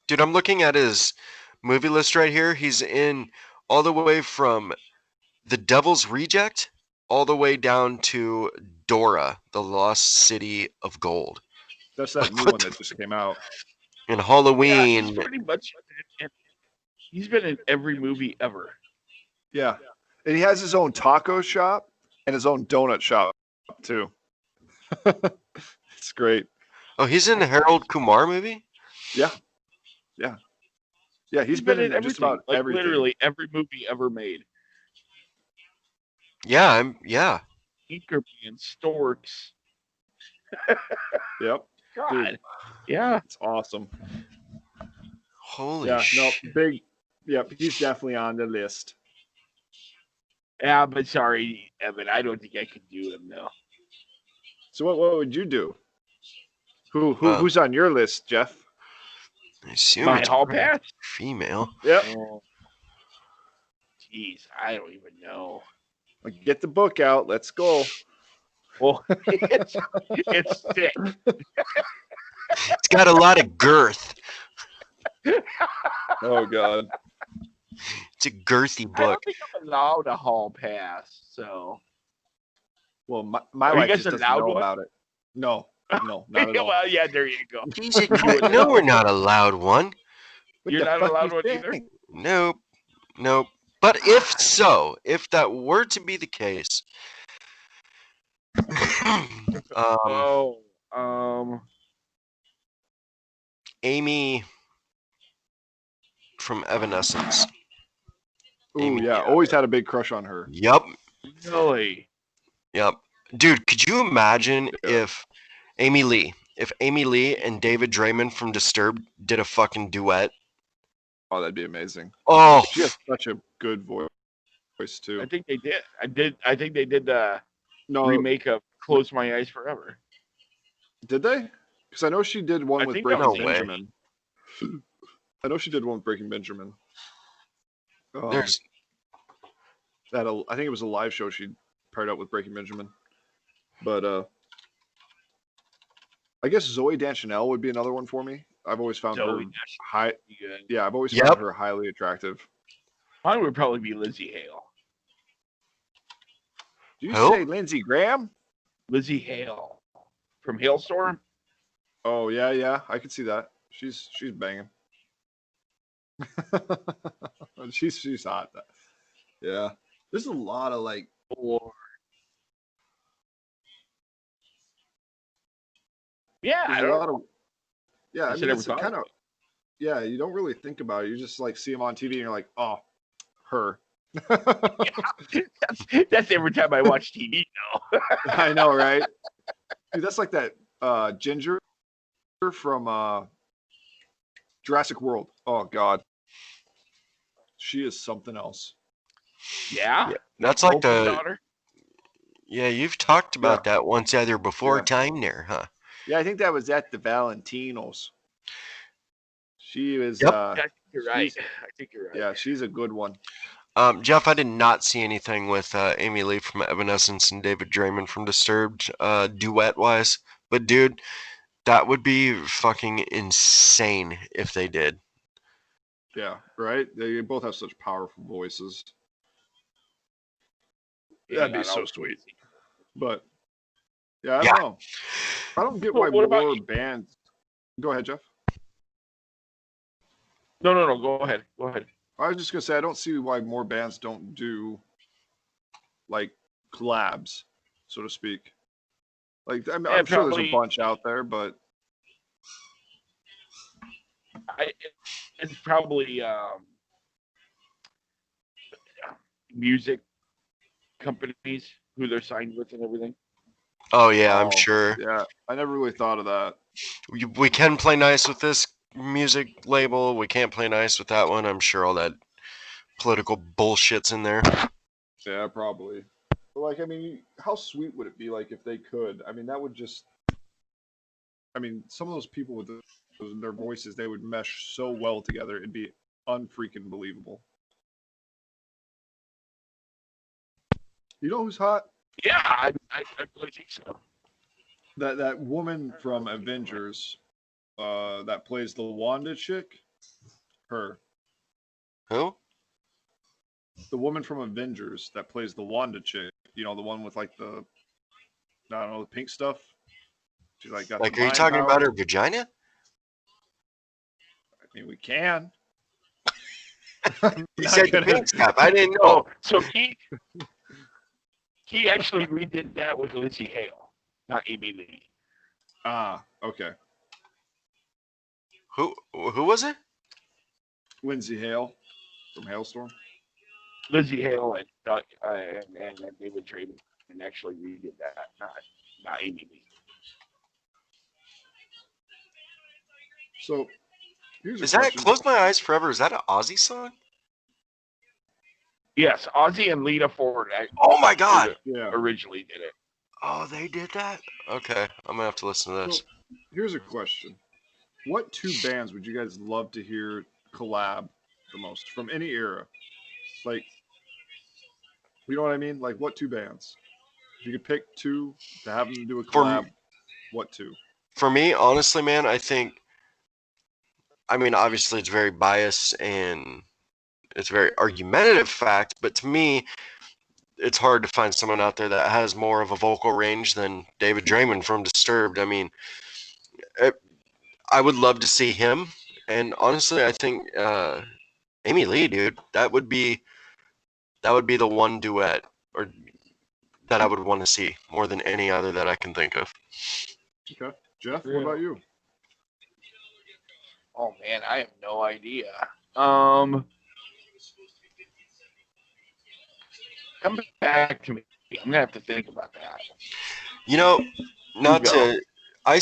Dude, I'm looking at his movie list right here. He's in all the way from The Devil's Reject all the way down to Dora, the Lost City of Gold. That's that Like, new what one the that just came out. In Yeah, Halloween, he's pretty much. He's been in every movie ever. Yeah, and he has his own taco shop and his own donut shop too. It's great. oh, he's in the Harold Kumar movie? Yeah, he's been in just about like everything. literally every movie ever made. Yeah, Anchorman, Storks. Yep, God, dude, yeah. it's awesome. Holy Yeah, no, shit. big. Yep, he's definitely on the list. Yeah, but sorry, Evan, I don't think I could do him though. So what would you do? Uh, Who's on your list, Jeff? I assume My it's hall probably pass? female. Yep. Oh, jeez, I don't even know. Like, get the book out. Let's go. Well, it's thick. It's got a lot of girth. Oh God. It's a girthy I don't book. think I'm allowed a hall pass. So, Well, my Are you wife guys just doesn't allowed know one? about it. No, not at all. well, yeah, there you go. Jesus You Christ, would no, know. we're not allowed one. What You're the not fuck allowed you one either? think? Nope. But if that were to be the case, Oh, Amy from Evanescence. Ooh, Amy, yeah. Always had a big crush on her. Yep. really? Dude, could you imagine Yeah. if Amy Lee and David Draymond from Disturbed did a fucking duet? Oh, that'd be amazing. Oh, She has such a good voice too. I think they did. I think they did the No, remake of "Close My Eyes Forever." did they? Because I know she did one I with think that Breaking was- No way. Benjamin. I know she did one with Breaking Benjamin. there's I think it was a live show she paired up with Breaking Benjamin. But I guess Zoe Deschanel would be another one for me. I've always found Zoe her Deschanel. high. Good. Yeah, I've always Yep. found her highly attractive. Mine would probably be Lizzie Hale. Do you Who? say Lindsey Graham? Lizzie Hale from Hailstorm. Oh yeah, I could see that. She's banging. she's hot. Yeah, there's a lot of like. Or yeah, I There's a don't lot know. of. Yeah, I Guess I mean, never it's thought kind of of. Yeah, you don't really think about it. You just like see them on TV, and you're like, oh, her. That's every time I watch TV now. I know, right? Dude, that's like that Ginger from Jurassic World. Oh God, she is something else. Yeah, that's like Oprah's the daughter. yeah. You've talked about that once either before Yeah. time there, huh? Yeah, I think that was at the Valentinos. She was. Yep. I think you're right. I think you're right. Yeah, she's a good one. Jeff, I did not see anything with Amy Lee from Evanescence and David Draymond from Disturbed, duet wise. But dude, that would be fucking insane if they did. Yeah, right. They both have such powerful voices. That'd be Yeah, so no, sweet. But yeah, I Yeah. don't know. I don't get why What about more you? bands. Go ahead, Jeff. No. Go ahead. I was just gonna say I don't see why more bands don't do like collabs, so to speak. Like I'm sure there's a probably- bunch out there, but it's probably music companies who they're signed with and everything. Oh yeah, I'm Oh, sure. yeah. I never really thought of that. We can play nice with this music label. We can't play nice with that one. I'm sure all that political bullshit's in there. Yeah, probably. But like, I mean, how sweet would it be like if they could? I mean, that would just. I mean, some of those people with their voices, they would mesh so well together. It'd be unfreaking believable. You know who's hot? Yeah, I really think so. That woman from Avengers, that plays the Wanda chick. Her. Who? The woman from Avengers that plays the Wanda chick. You know, the one with like the I don't know, the pink stuff. She's like got Like, the are you mind talking about powers. her vagina? I mean, we can. You said the pink stuff. I didn't know. Oh, so he actually redid that with Lizzie Hale, not Amy Lee. Ah, okay. Who was it? Lindsay Hale from Hailstorm. Lizzie Hale and David Draymond and actually redid that, not Amy Lee. So here's Is a that question. Close My Eyes Forever? Is that an Aussie song? Yes, Ozzy and Lita Ford Oh my god! Yeah. originally did it. Oh, they did that? Okay, I'm gonna have to listen to this. So here's a question. What two bands would you guys love to hear collab the most from any era? Like, you know what I mean? Like, what two bands? If you could pick two to have them do a collab, what two? For me, honestly, man, I mean, obviously it's very biased and it's a very argumentative fact, but to me, it's hard to find someone out there that has more of a vocal range than David Draymond from Disturbed. I mean, I would love to see him, and honestly, I think Amy Lee, dude, that would be the one duet or that I would want to see more than any other that I can think of. Okay. Jeff, Yeah. what about you? Oh man, I have no idea. Come back to me. I'm gonna have to think about that. You know, not go. to. I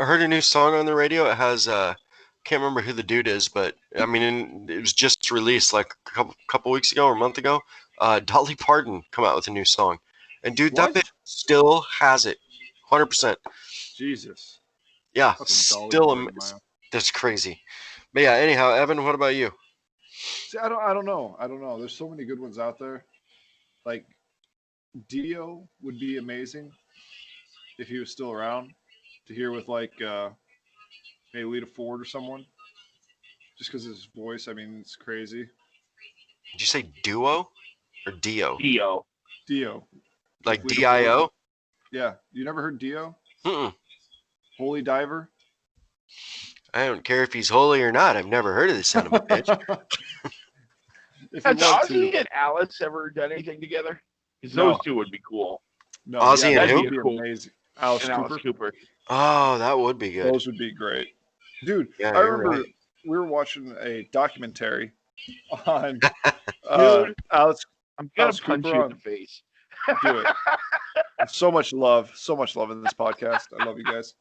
heard a new song on the radio. It has can't remember who the dude is, but I mean, it was just released like a couple weeks ago or a month ago. Dolly Parton come out with a new song, and dude, that What? bitch still has it, 100%. Jesus. Yeah, Fucking Dolly still, Parton, man. that's crazy. But yeah, anyhow, Evan, what about you? See, I don't know. I don't know. There's so many good ones out there. Like Dio would be amazing if he was still around to hear with like maybe Lita Ford or someone. Just because his voice, I mean, it's crazy. Did you say duo or Dio? Dio. Dio. Like Lita Dio? Ford. Yeah. You never heard Dio? Mm-mm. Holy Diver? I don't care if he's holy or not. I've never heard of this son of a bitch. If Has you want Ozzy to. and Alice ever done anything together? Because No. those two would be cool. No, Ozzy and that who? would be Cool. amazing. Alice And Cooper. Alice Cooper. Oh, that would be good. Those would be great. Dude, Yeah, I you're remember right. we were watching a documentary on Dude. Alex. I'm gonna Alice punch Cooper you on- in the face. Do it. So much love in this podcast. I love you guys.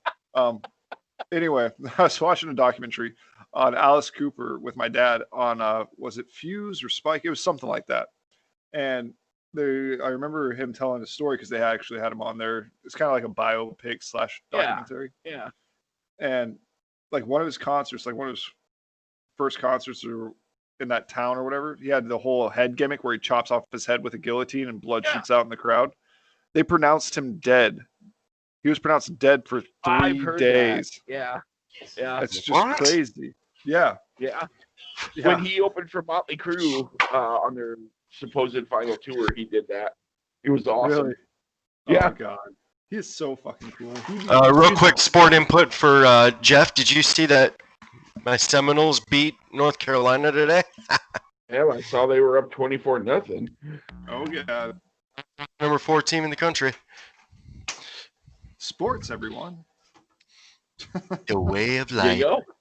Anyway, I was watching a documentary on Alice Cooper with my dad on was it Fuse or Spike? It was something like that. And I remember him telling a story because they actually had him on there. It's kind of like a biopic / documentary. Yeah. And like one of his concerts, like one of his first concerts in that town or whatever, he had the whole head gimmick where he chops off his head with a guillotine and blood shoots out in the crowd. They pronounced him dead. He was pronounced dead for 3 days. That. Yeah. It's just What? crazy. Yeah. Yeah. Yeah. When he opened for Motley Crue on their supposed final tour, he did that. It was awesome. Really? Yeah. Oh my god. He is so fucking cool. Real quick sport input for Jeff. Did you see that my Seminoles beat North Carolina today? Yeah, I saw they were up 24-0. Oh yeah. Number 4 team in the country. Sports, everyone. The way of There you life. go.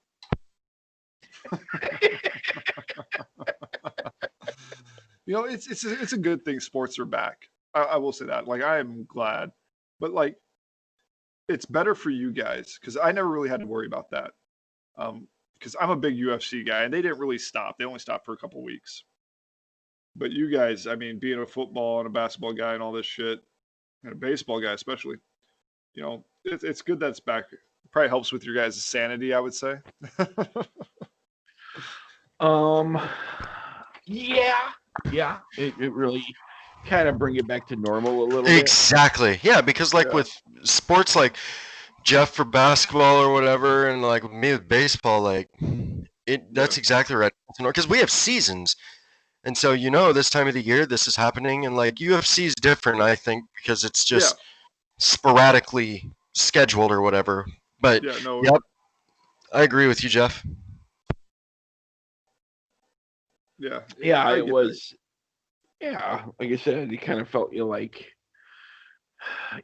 You know, it's a good thing sports are back. I will say that. Like, I am glad, but like, it's better for you guys because I never really had to worry about that. Because I'm a big UFC guy, and they didn't really stop. They only stopped for a couple weeks. But you guys, I mean, being a football and a basketball guy and all this shit, and a baseball guy especially, you know, it's good that it's back. It probably helps with your guys' sanity, I would say. Yeah. It really kind of bring it back to normal a little bit. Exactly. Yeah, because like Yeah. with sports like Jeff for basketball or whatever, and like with me with baseball, like that's exactly right. Because we have seasons. And so, you know, this time of the year, this is happening. And like UFC is different, I think, because it's just sporadically scheduled or whatever. But Yeah, no, yep, I agree with you, Jeff. yeah, Yeah, I it get was. Yeah, like I said, you kind of felt you like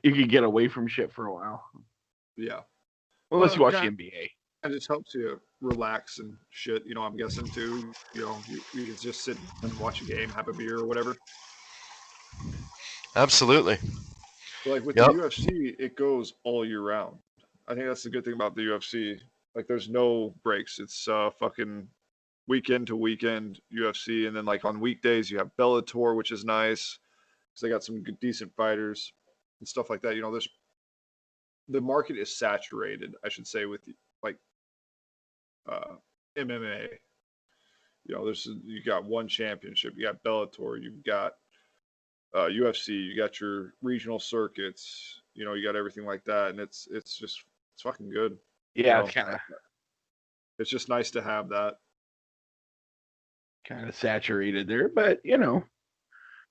you could get away from shit for a while, that. Yeah, unless you watch yeah. the NBA. It just helps you relax and shit. You know, I'm guessing too. You know, you can just sit and watch a game, have a beer or whatever. Absolutely. But like with Yep. the UFC, it goes all year round. I think that's the good thing about the UFC. Like, there's no breaks. It's fucking weekend to weekend UFC, and then like on weekdays you have Bellator, which is nice because they got some good, decent fighters and stuff like that. You know, there's the market is saturated, I should say, with like MMA. You know, you got one championship, you got Bellator, you've got UFC, you got your regional circuits. You know, you got everything like that, and it's fucking good. Yeah, You know? it's It's just nice to have that. kind of saturated there, but you know,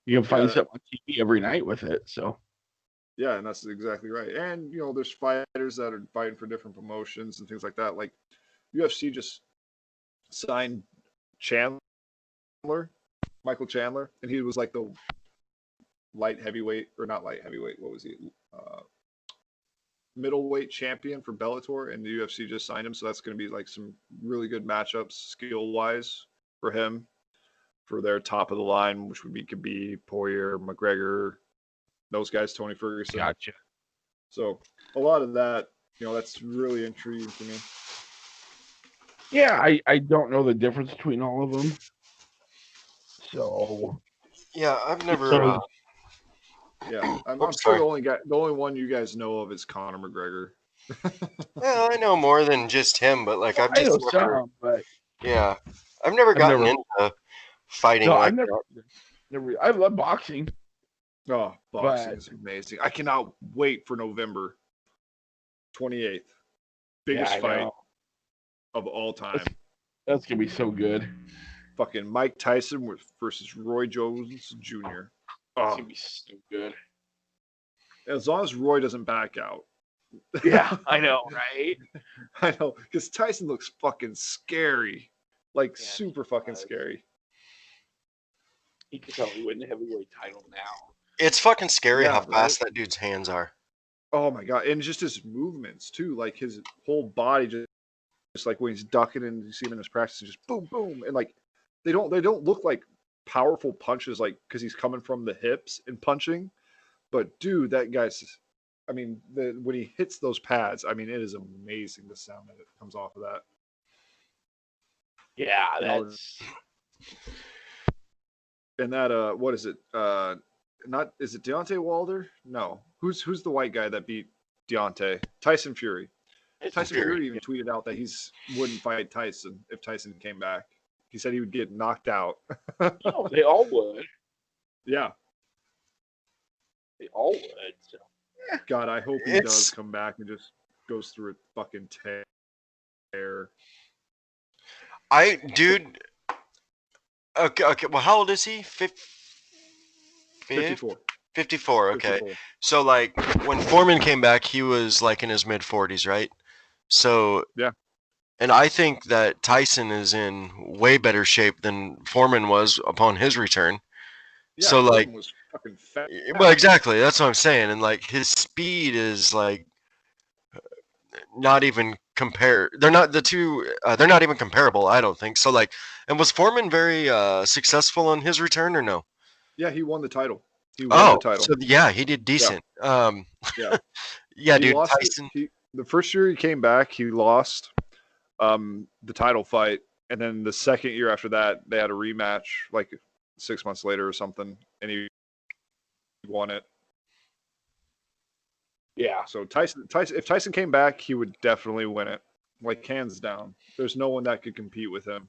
you can find something on TV every night with it. So Yeah, and that's exactly right. And you know, there's fighters that are fighting for different promotions and things like that. Like UFC just signed Chandler, Michael Chandler, and he was like the light heavyweight, or not light heavyweight. What was he? Middleweight champion for Bellator, and the UFC just signed him. So that's going to be like some really good matchups skill wise for him for their top of the line, which would be Khabib, Poirier, McGregor, those guys, Tony Ferguson. gotcha. So a lot of that, you know, that's really intriguing to me. Yeah, I don't know the difference between all of them. So Yeah, I've never. So- Yeah, I'm Oops, sure sorry. the only one you guys know of is Conor McGregor. Well, I know more than just him, but like I've I know just never. some, but Yeah, I've never gotten into fighting no, like I've never. I love boxing. Oh, boxing But- is amazing. I cannot wait for November 28th. Biggest Yeah, I fight know. of all time. That's gonna be so good. Fucking Mike Tyson versus Roy Jones Jr. It's Oh, gonna be so good. as long as Roy doesn't back out. Yeah, I know, right? I know, because Tyson looks fucking scary. Like, Yeah, super he fucking does. scary. He could probably win the heavyweight title now. it's fucking scary Yeah, how right? fast that dude's hands are. Oh my god, and just his movements too, like his whole body just like when he's ducking and you see him in his practice, just boom, boom, and like they don't look like powerful punches, like because he's coming from the hips and punching, but dude, that guy's, I mean, when he hits those pads, I mean, it is amazing the sound that comes off of that. Yeah, No, that's And that what is it? Not, is it Deontay Wilder? No, who's the white guy that beat Deontay? Tyson Fury. Tyson Fury even tweeted out that wouldn't fight Tyson if Tyson came back. He said he would get knocked out. no, they all would. Yeah. They all would. So. God, I hope he does come back and just goes through a fucking tear. Dude. Okay. Well, how old is he? 54. 54. Okay. 54. So like when Foreman came back, he was like in his mid 40s, right? So yeah. And I think that Tyson is in way better shape than Foreman was upon his return. Yeah, so Foreman like, was fucking fat. Well, exactly. That's what I'm saying. And like his speed is like not even compare. They're not the two. They're not even comparable. I don't think so. Like, and was Foreman very successful on his return or no? Yeah, he won the title. He won the title. So yeah, he did decent. Yeah. Yeah, He dude, lost Tyson. the first year he came back, he lost the title fight, and then the second year after that, they had a rematch like 6 months later or something, and he won it. Yeah. So Tyson, if Tyson came back, he would definitely win it, like hands down. There's no one that could compete with him.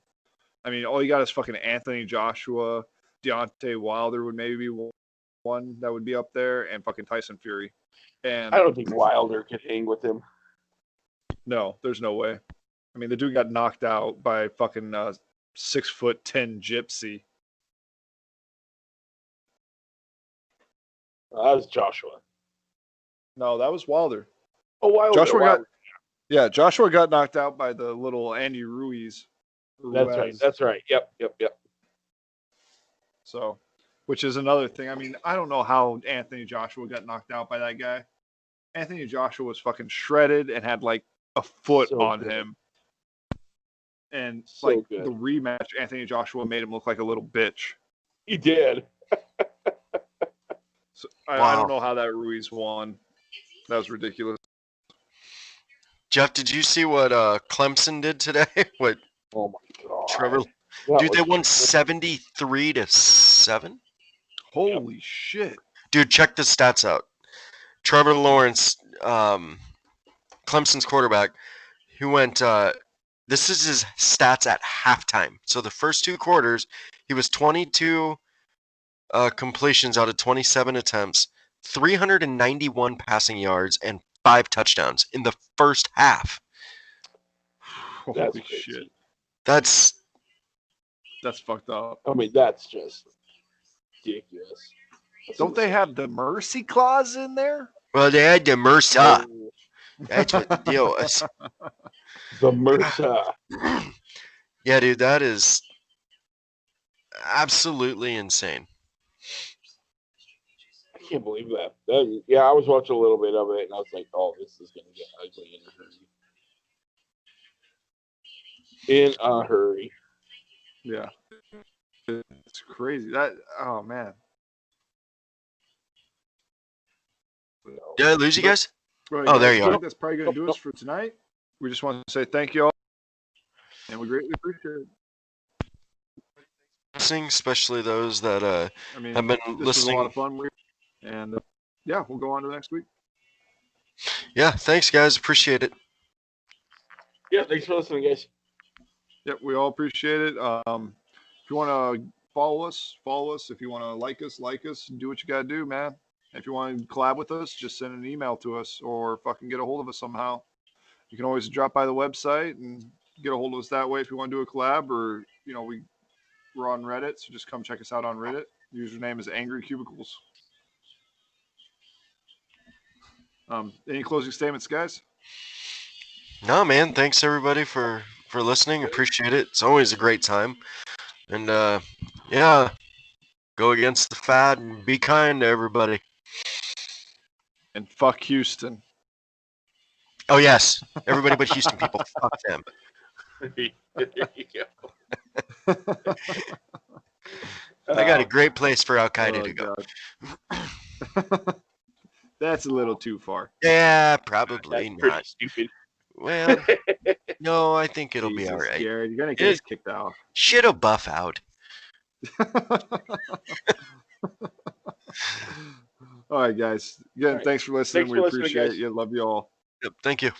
I mean, all you got is fucking Anthony Joshua, Deontay Wilder would maybe be one that would be up there, and fucking Tyson Fury. And I don't think Wilder could hang with him. no, there's no way. I mean, the dude got knocked out by fucking 6'10" gypsy. That was Joshua. No, that was Wilder. Oh, Wilder. Joshua got knocked out by the little Andy Ruiz. That's right. That's right. Yep. So, which is another thing. I mean, I don't know how Anthony Joshua got knocked out by that guy. Anthony Joshua was fucking shredded and had like a foot So on good. him. And So like good. the rematch, Anthony Joshua made him look like a little bitch. He did. So I Wow. don't know how that Ruiz won. That was ridiculous. Jeff, did you see what Clemson did today? What Oh my god. Trevor? That Dude, they was- won 73-7. Holy shit. Dude, check the stats out. Trevor Lawrence, Clemson's quarterback, who went. This is his stats at halftime. So the first two quarters, he was 22 completions out of 27 attempts, 391 passing yards, and 5 touchdowns in the first half. Holy That's crazy. shit. That's That's fucked up. I mean, that's just ridiculous. Don't they have the mercy clause in there? well, they had the MRSA. Oh, That's what the deal was. the Mercer? Yeah, dude, that is absolutely insane. I can't believe that. Yeah, I was watching a little bit of it, and I was like, "Oh, this is gonna get ugly in a hurry." In a hurry. Yeah. It's crazy. That oh man. Did I lose you guys? Right, Oh, there guys, you I are. think that's probably gonna do us for tonight. We just want to say thank you all. And we greatly appreciate it. Listening, especially those that I mean, have been this was a lot listening. of fun. And yeah, we'll go on to the next week. Yeah, thanks, guys. Appreciate it. Yeah, thanks for listening, guys. Yep, we all appreciate it. If you want to follow us. If you want to like us, do what you got to do, man. If you want to collab with us, just send an email to us or fucking get a hold of us somehow. You can always drop by the website and get a hold of us that way if you want to do a collab, or, you know, we're on Reddit, so just come check us out on Reddit. Username is Angry Cubicles. Any closing statements, guys? No, man. Thanks everybody for listening. Appreciate it. It's always a great time. And yeah, go against the fad and be kind to everybody. And fuck Houston. Oh yes, everybody but Houston people. Fuck them. There you go. I got a great place for Al Qaeda to go. God. That's a little too far. Yeah, probably That's pretty not. stupid. Well, no, I think it'll be Jesus, all right. Jared, you're gonna get us kicked out. Shit'll buff out. All right, guys. Again, right. thanks for listening. Thanks We for listening, appreciate guys. you. Love you all. Yep, thank you.